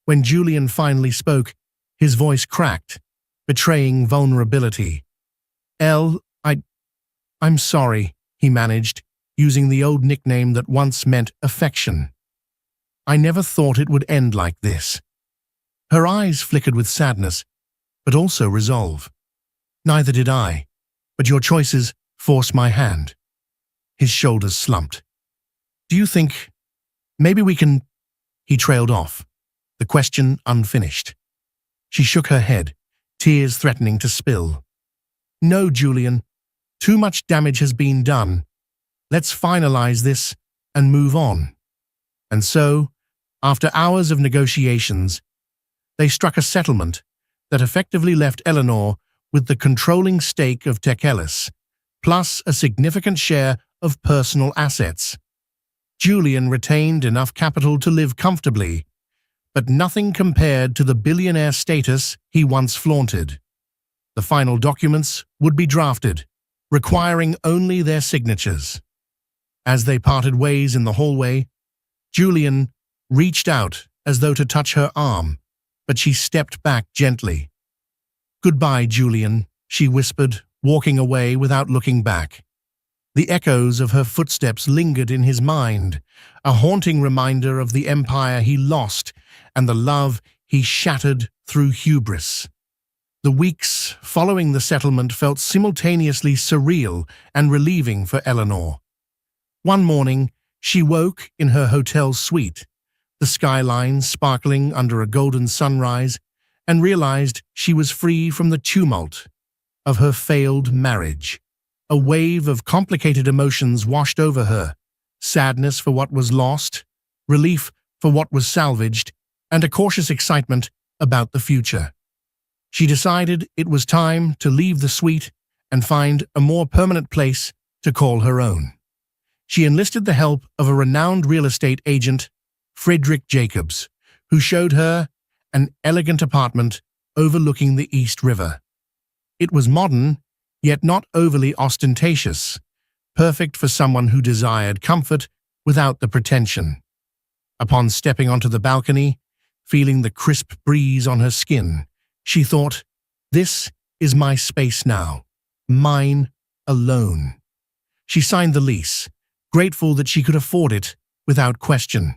When Julian finally spoke, his voice cracked, betraying vulnerability. I'm sorry," he managed, using the old nickname that once meant affection. "I never thought it would end like this." Her eyes flickered with sadness, but also resolve. "Neither did I, but your choices forced my hand." His shoulders slumped. "Do you think maybe we can—" He trailed off, the question unfinished. She shook her head, tears threatening to spill. "No, Julian. Too much damage has been done. Let's finalize this and move on. And so, after hours of negotiations, they struck a settlement that effectively left Eleanor with the controlling stake of Techelis, plus a significant share of personal assets. Julian retained enough capital to live comfortably, but nothing compared to the billionaire status he once flaunted. The final documents would be drafted, requiring only their signatures. As they parted ways in the hallway, Julian reached out as though to touch her arm, but she stepped back gently. "Goodbye, Julian," she whispered, walking away without looking back. The echoes of her footsteps lingered in his mind, a haunting reminder of the empire he lost and the love he shattered through hubris. The weeks following the settlement felt simultaneously surreal and relieving for Eleanor. One morning, she woke in her hotel suite, the skyline sparkling under a golden sunrise, and realized she was free from the tumult of her failed marriage. A wave of complicated emotions washed over her: sadness for what was lost, relief for what was salvaged, and a cautious excitement about the future. She decided it was time to leave the suite and find a more permanent place to call her own. She enlisted the help of a renowned real estate agent, Frederick Jacobs, who showed her an elegant apartment overlooking the East River. It was modern, yet not overly ostentatious, perfect for someone who desired comfort without the pretension. Upon stepping onto the balcony, feeling the crisp breeze on her skin, she thought, "This is my space now, mine alone." She signed the lease, grateful that she could afford it without question.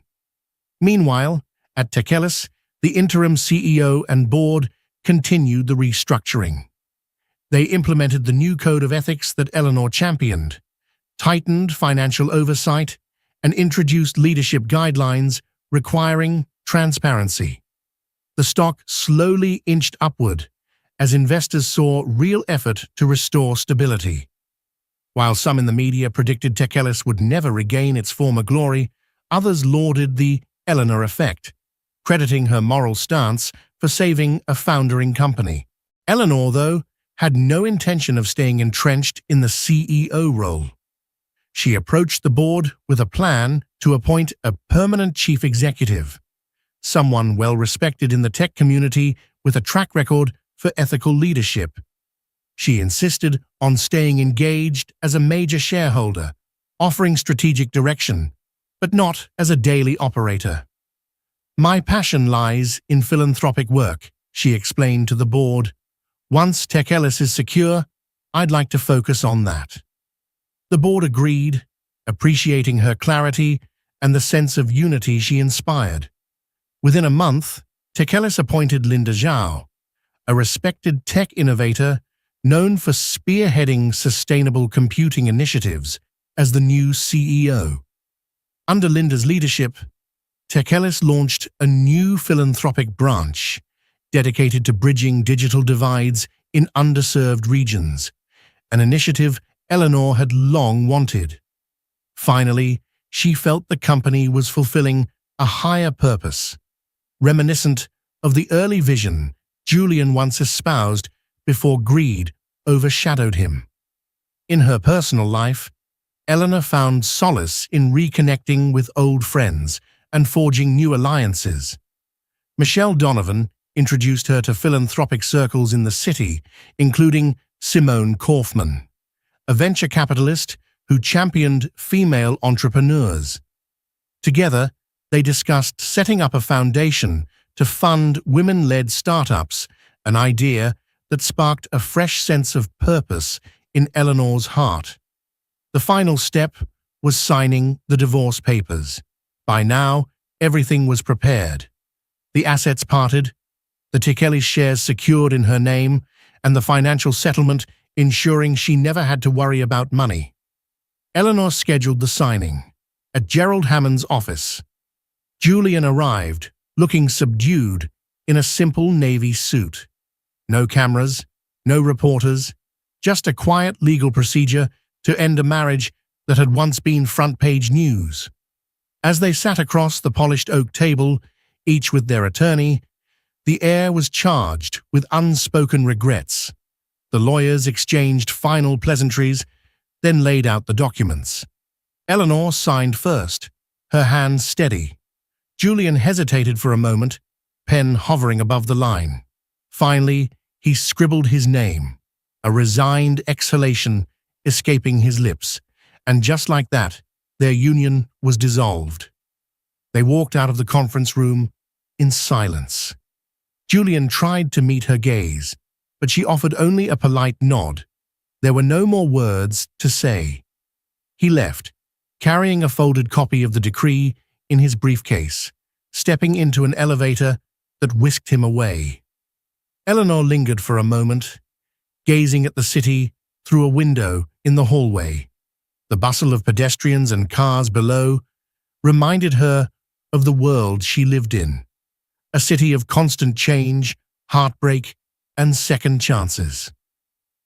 Meanwhile, at Techelis, the interim CEO and board continued the restructuring. They implemented the new code of ethics that Eleanor championed, tightened financial oversight, and introduced leadership guidelines requiring transparency. The stock slowly inched upward as investors saw real effort to restore stability. While some in the media predicted Techelis would never regain its former glory, others lauded the Eleanor effect, crediting her moral stance for saving a foundering company. Eleanor, though, had no intention of staying entrenched in the CEO role. She approached the board with a plan to appoint a permanent chief executive, someone well-respected in the tech community with a track record for ethical leadership. She insisted on staying engaged as a major shareholder, offering strategic direction, but not as a daily operator. "My passion lies in philanthropic work," she explained to the board. "Once Techelis is secure, I'd like to focus on that." The board agreed, appreciating her clarity and the sense of unity she inspired. Within a month, Techelis appointed Linda Zhao, a respected tech innovator known for spearheading sustainable computing initiatives, as the new CEO. Under Linda's leadership, Techelis launched a new philanthropic branch dedicated to bridging digital divides in underserved regions, an initiative Eleanor had long wanted. Finally, she felt the company was fulfilling a higher purpose, reminiscent of the early vision Julian once espoused before greed overshadowed him. In her personal life, Eleanor found solace in reconnecting with old friends and forging new alliances. Michelle Donovan introduced her to philanthropic circles in the city, including Simone Kaufman, a venture capitalist who championed female entrepreneurs. Together, they discussed setting up a foundation to fund women-led startups, an idea that sparked a fresh sense of purpose in Eleanor's heart. The final step was signing the divorce papers. By now, everything was prepared. The assets parted, the Techelis shares secured in her name, and the financial settlement ensuring she never had to worry about money. Eleanor scheduled the signing at Gerald Hammond's office. Julian arrived, looking subdued, in a simple navy suit. No cameras, no reporters, just a quiet legal procedure to end a marriage that had once been front-page news. As they sat across the polished oak table, each with their attorney, the air was charged with unspoken regrets. The lawyers exchanged final pleasantries, then laid out the documents. Eleanor signed first, her hand steady. Julian hesitated for a moment, pen hovering above the line. Finally, he scribbled his name, a resigned exhalation escaping his lips, and just like that, their union was dissolved. They walked out of the conference room in silence. Julian tried to meet her gaze, but she offered only a polite nod. There were no more words to say. He left, carrying a folded copy of the decree in his briefcase, stepping into an elevator that whisked him away. Eleanor lingered for a moment, gazing at the city through a window in the hallway. The bustle of pedestrians and cars below reminded her of the world she lived in, a city of constant change, heartbreak, and second chances.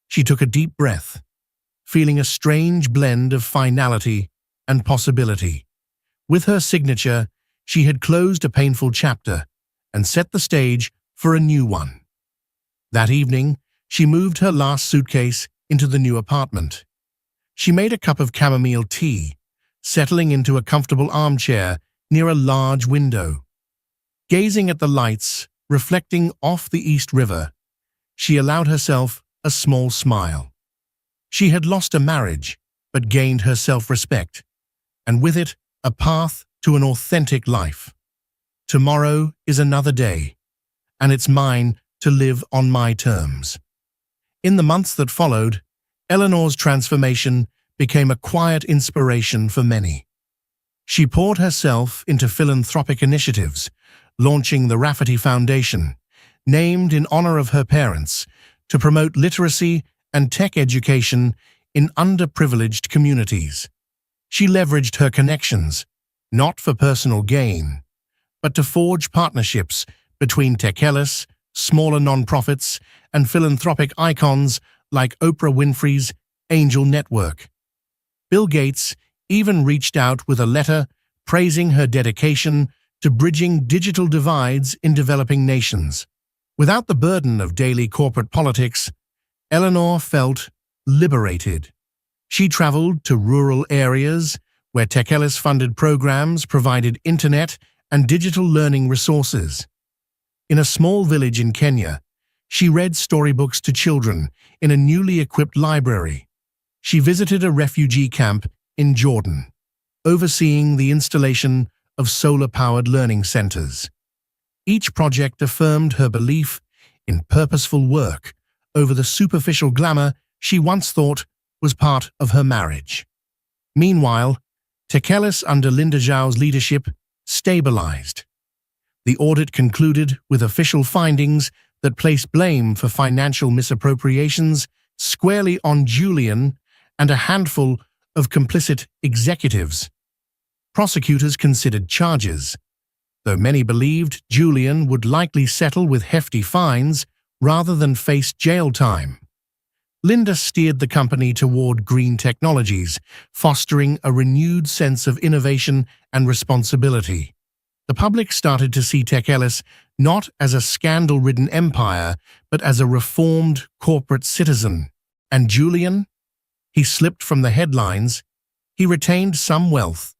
She took a deep breath, feeling a strange blend of finality and possibility. With her signature, she had closed a painful chapter and set the stage for a new one. That evening, she moved her last suitcase into the new apartment. She made a cup of chamomile tea, settling into a comfortable armchair near a large window. Gazing at the lights reflecting off the East River, she allowed herself a small smile. She had lost a marriage, but gained her self-respect, and with it, a path to an authentic life. Tomorrow is another day, and it's mine to live on my terms. In the months that followed, Eleanor's transformation became a quiet inspiration for many. She poured herself into philanthropic initiatives, launching the Rafferty Foundation, named in honor of her parents, to promote literacy and tech education in underprivileged communities. She leveraged her connections, not for personal gain, but to forge partnerships between techelis, smaller nonprofits, and philanthropic icons like Oprah Winfrey's Angel Network. Bill Gates even reached out with a letter praising her dedication to bridging digital divides in developing nations. Without the burden of daily corporate politics, Eleanor felt liberated. She traveled to rural areas where techelis-funded programs provided internet and digital learning resources. In a small village in Kenya, she read storybooks to children in a newly equipped library. She visited a refugee camp in Jordan, overseeing the installation of solar-powered learning centers. Each project affirmed her belief in purposeful work over the superficial glamour she once thought was part of her marriage. Meanwhile, techelis under Linda Zhao's leadership stabilized. The audit concluded with official findings that placed blame for financial misappropriations squarely on Julian and a handful of complicit executives. Prosecutors considered charges, though many believed Julian would likely settle with hefty fines rather than face jail time. Linda steered the company toward green technologies, fostering a renewed sense of innovation and responsibility. The public started to see techelis not as a scandal-ridden empire, but as a reformed corporate citizen. And Julian? He slipped from the headlines. He retained some wealth,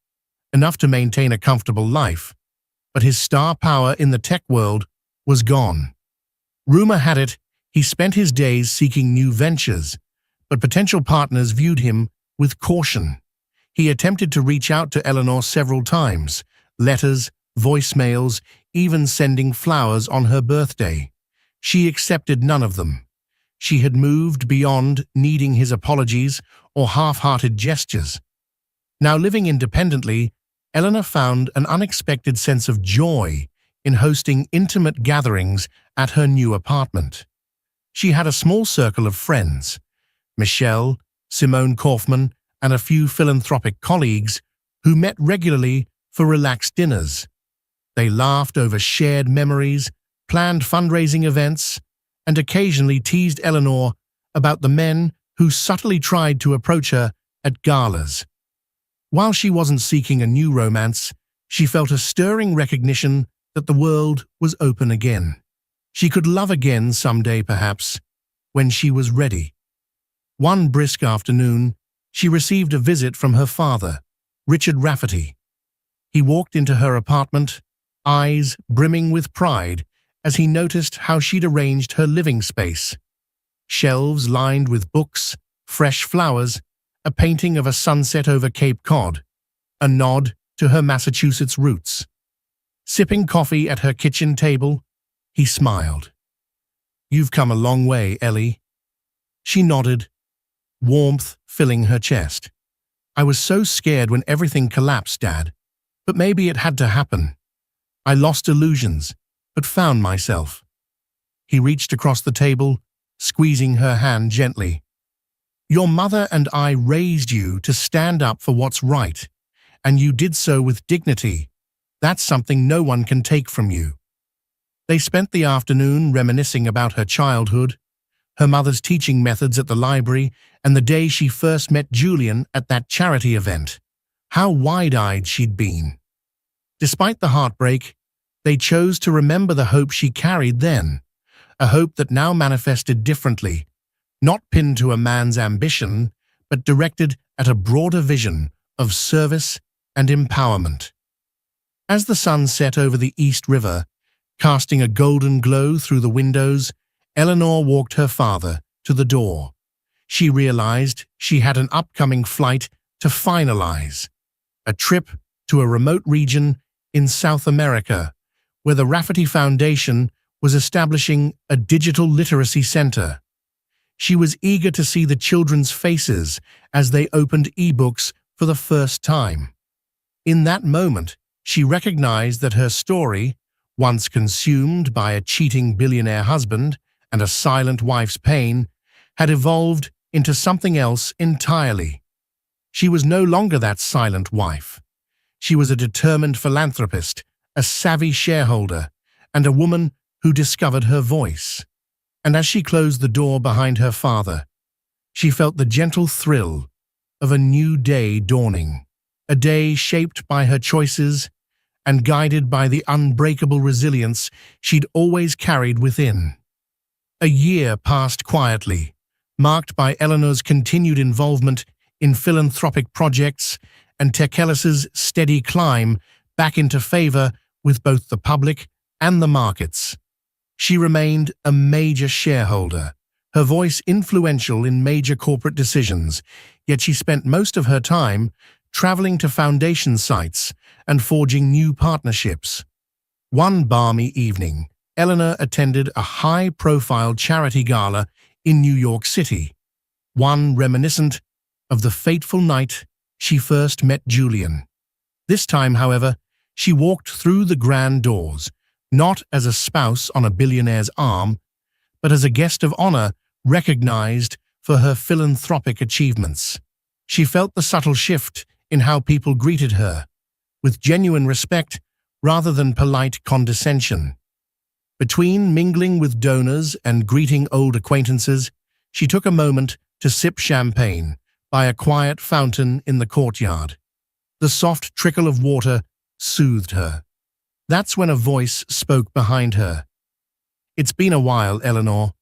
enough to maintain a comfortable life, but his star power in the tech world was gone. Rumor had it he spent his days seeking new ventures, but potential partners viewed him with caution. He attempted to reach out to Eleanor several times, letters, voicemails, even sending flowers on her birthday. She accepted none of them. She had moved beyond needing his apologies or half-hearted gestures. Now living independently, Eleanor found an unexpected sense of joy in hosting intimate gatherings at her new apartment. She had a small circle of friends, Michelle, Simone Kaufman, and a few philanthropic colleagues who met regularly for relaxed dinners. They laughed over shared memories, planned fundraising events, and occasionally teased Eleanor about the men who subtly tried to approach her at galas. While she wasn't seeking a new romance, she felt a stirring recognition that the world was open again. She could love again someday, perhaps, when she was ready. One brisk afternoon, she received a visit from her father, Richard Rafferty. He walked into her apartment, eyes brimming with pride as he noticed how she'd arranged her living space. Shelves lined with books, fresh flowers, a painting of a sunset over Cape Cod, a nod to her Massachusetts roots. Sipping coffee at her kitchen table, he smiled. "You've come a long way, Ellie." She nodded, warmth filling her chest. "I was so scared when everything collapsed, Dad, but maybe it had to happen. I lost illusions, but found myself." He reached across the table, squeezing her hand gently. "Your mother and I raised you to stand up for what's right, and you did so with dignity. That's something no one can take from you." They spent the afternoon reminiscing about her childhood, her mother's teaching methods at the library, and the day she first met Julian at that charity event. How wide-eyed she'd been. Despite the heartbreak, they chose to remember the hope she carried then, a hope that now manifested differently, not pinned to a man's ambition, but directed at a broader vision of service and empowerment. As the sun set over the East River, casting a golden glow through the windows, Eleanor walked her father to the door. She realized she had an upcoming flight to finalize, a trip to a remote region in South America, where the Rafferty Foundation was establishing a digital literacy center. She was eager to see the children's faces as they opened ebooks for the first time. In that moment, she recognized that her story, once consumed by a cheating billionaire husband and a silent wife's pain, had evolved into something else entirely. She was no longer that silent wife. She was a determined philanthropist, a savvy shareholder, and a woman who discovered her voice. And as she closed the door behind her father, she felt the gentle thrill of a new day dawning, a day shaped by her choices and guided by the unbreakable resilience she'd always carried within. A year passed quietly, marked by Eleanor's continued involvement in philanthropic projects and Tekelis's steady climb back into favor with both the public and the markets. She remained a major shareholder, her voice influential in major corporate decisions, yet she spent most of her time traveling to foundation sites and forging new partnerships. One balmy evening, Eleanor attended a high-profile charity gala in New York City, one reminiscent of the fateful night she first met Julian. This time, however, she walked through the grand doors, not as a spouse on a billionaire's arm, but as a guest of honor recognized for her philanthropic achievements. She felt the subtle shift in how people greeted her, with genuine respect rather than polite condescension. Between mingling with donors and greeting old acquaintances, she took a moment to sip champagne by a quiet fountain in the courtyard. The soft trickle of water soothed her. That's when a voice spoke behind her. "It's been a while, Eleanor."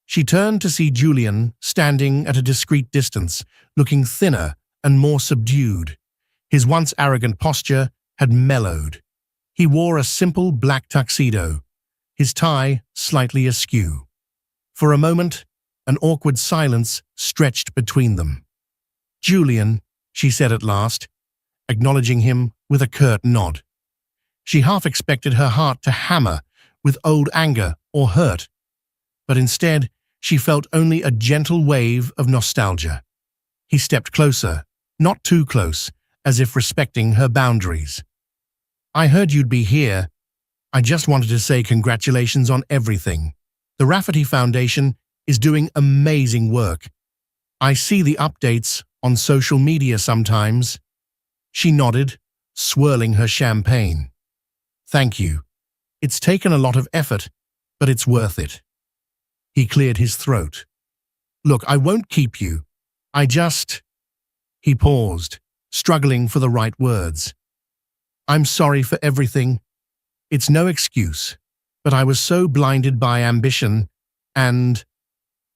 She turned to see Julian standing at a discreet distance, looking thinner and more subdued. His once arrogant posture had mellowed. He wore a simple black tuxedo, his tie slightly askew. For a moment, an awkward silence stretched between them. "Julian," she said at last, acknowledging him with a curt nod. She half expected her heart to hammer with old anger or hurt, but instead she felt only a gentle wave of nostalgia. He stepped closer, not too close, as if respecting her boundaries. "I heard you'd be here. I just wanted to say congratulations on everything. The Rafferty Foundation is doing amazing work. I see the updates on social media sometimes." She nodded, swirling her champagne. "Thank you. It's taken a lot of effort, but it's worth it." He cleared his throat. "Look, I won't keep you. I just—" He paused, struggling for the right words. "I'm sorry for everything. It's no excuse, but I was so blinded by ambition, and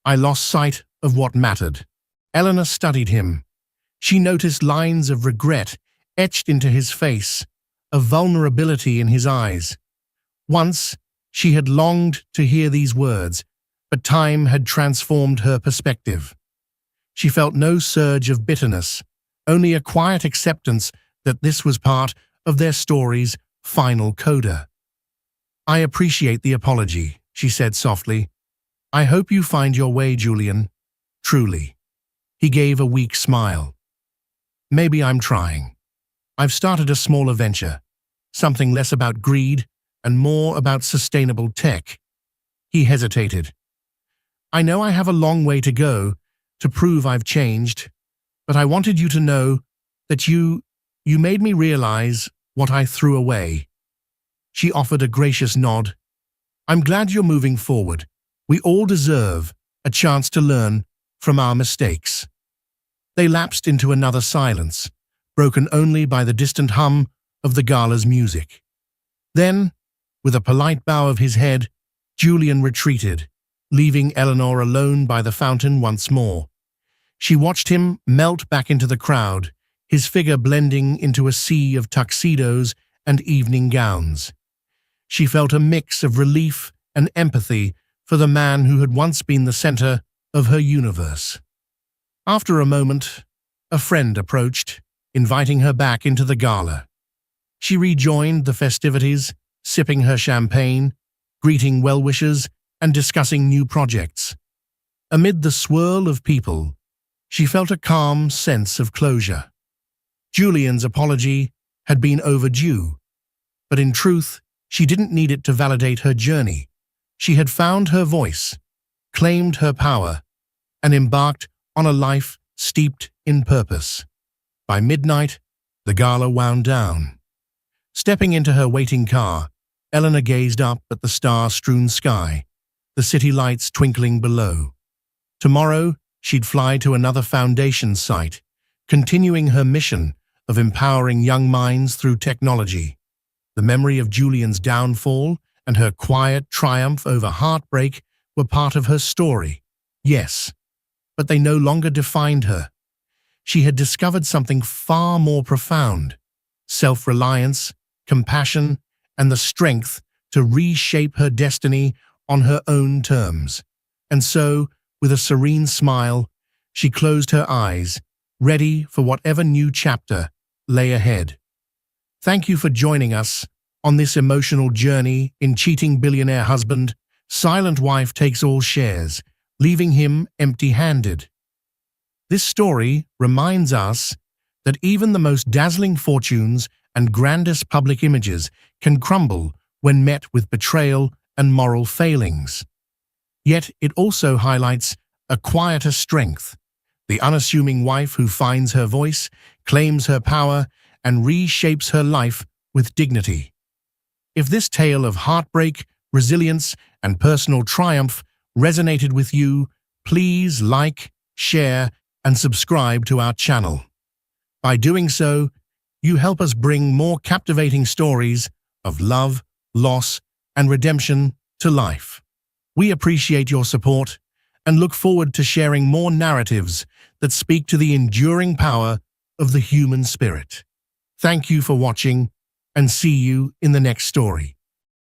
I lost sight of what mattered." Eleanor studied him. She noticed lines of regret etched into his face, of vulnerability in his eyes. Once, she had longed to hear these words, but time had transformed her perspective. She felt no surge of bitterness, only a quiet acceptance that this was part of their story's final coda. "I appreciate the apology," she said softly. "I hope you find your way, Julian. Truly." He gave a weak smile. "Maybe I'm trying. I've started a smaller venture, something less about greed and more about sustainable tech." He hesitated. "I know I have a long way to go to prove I've changed, but I wanted you to know that you made me realize what I threw away." She offered a gracious nod. "I'm glad you're moving forward. We all deserve a chance to learn from our mistakes." They lapsed into another silence, broken only by the distant hum of the gala's music. Then, with a polite bow of his head, Julian retreated, leaving Eleanor alone by the fountain once more. She watched him melt back into the crowd, his figure blending into a sea of tuxedos and evening gowns. She felt a mix of relief and empathy for the man who had once been the center of her universe. After a moment, a friend approached, inviting her back into the gala. She rejoined the festivities, sipping her champagne, greeting well-wishers, and discussing new projects. Amid the swirl of people, she felt a calm sense of closure. Julian's apology had been overdue, but in truth, she didn't need it to validate her journey. She had found her voice, claimed her power, and embarked on a life steeped in purpose. By midnight, the gala wound down. Stepping into her waiting car, Eleanor gazed up at the star-strewn sky, the city lights twinkling below. Tomorrow, she'd fly to another foundation site, continuing her mission of empowering young minds through technology. The memory of Julian's downfall and her quiet triumph over heartbreak were part of her story. Yes, but they no longer defined her. She had discovered something far more profound: self-reliance, compassion, and the strength to reshape her destiny on her own terms. And so, with a serene smile, she closed her eyes, ready for whatever new chapter lay ahead. Thank you for joining us on this emotional journey in Cheating Billionaire Husband. Silent wife takes all shares, leaving him empty-handed. This story reminds us that even the most dazzling fortunes and grandest public images can crumble when met with betrayal and moral failings. Yet it also highlights a quieter strength, the unassuming wife who finds her voice, claims her power, and reshapes her life with dignity. If this tale of heartbreak, resilience, and personal triumph resonated with you, please like, share, and subscribe to our channel. By doing so, you help us bring more captivating stories of love, loss, and redemption to life. We appreciate your support and look forward to sharing more narratives that speak to the enduring power of the human spirit. Thank you for watching, and see you in the next story.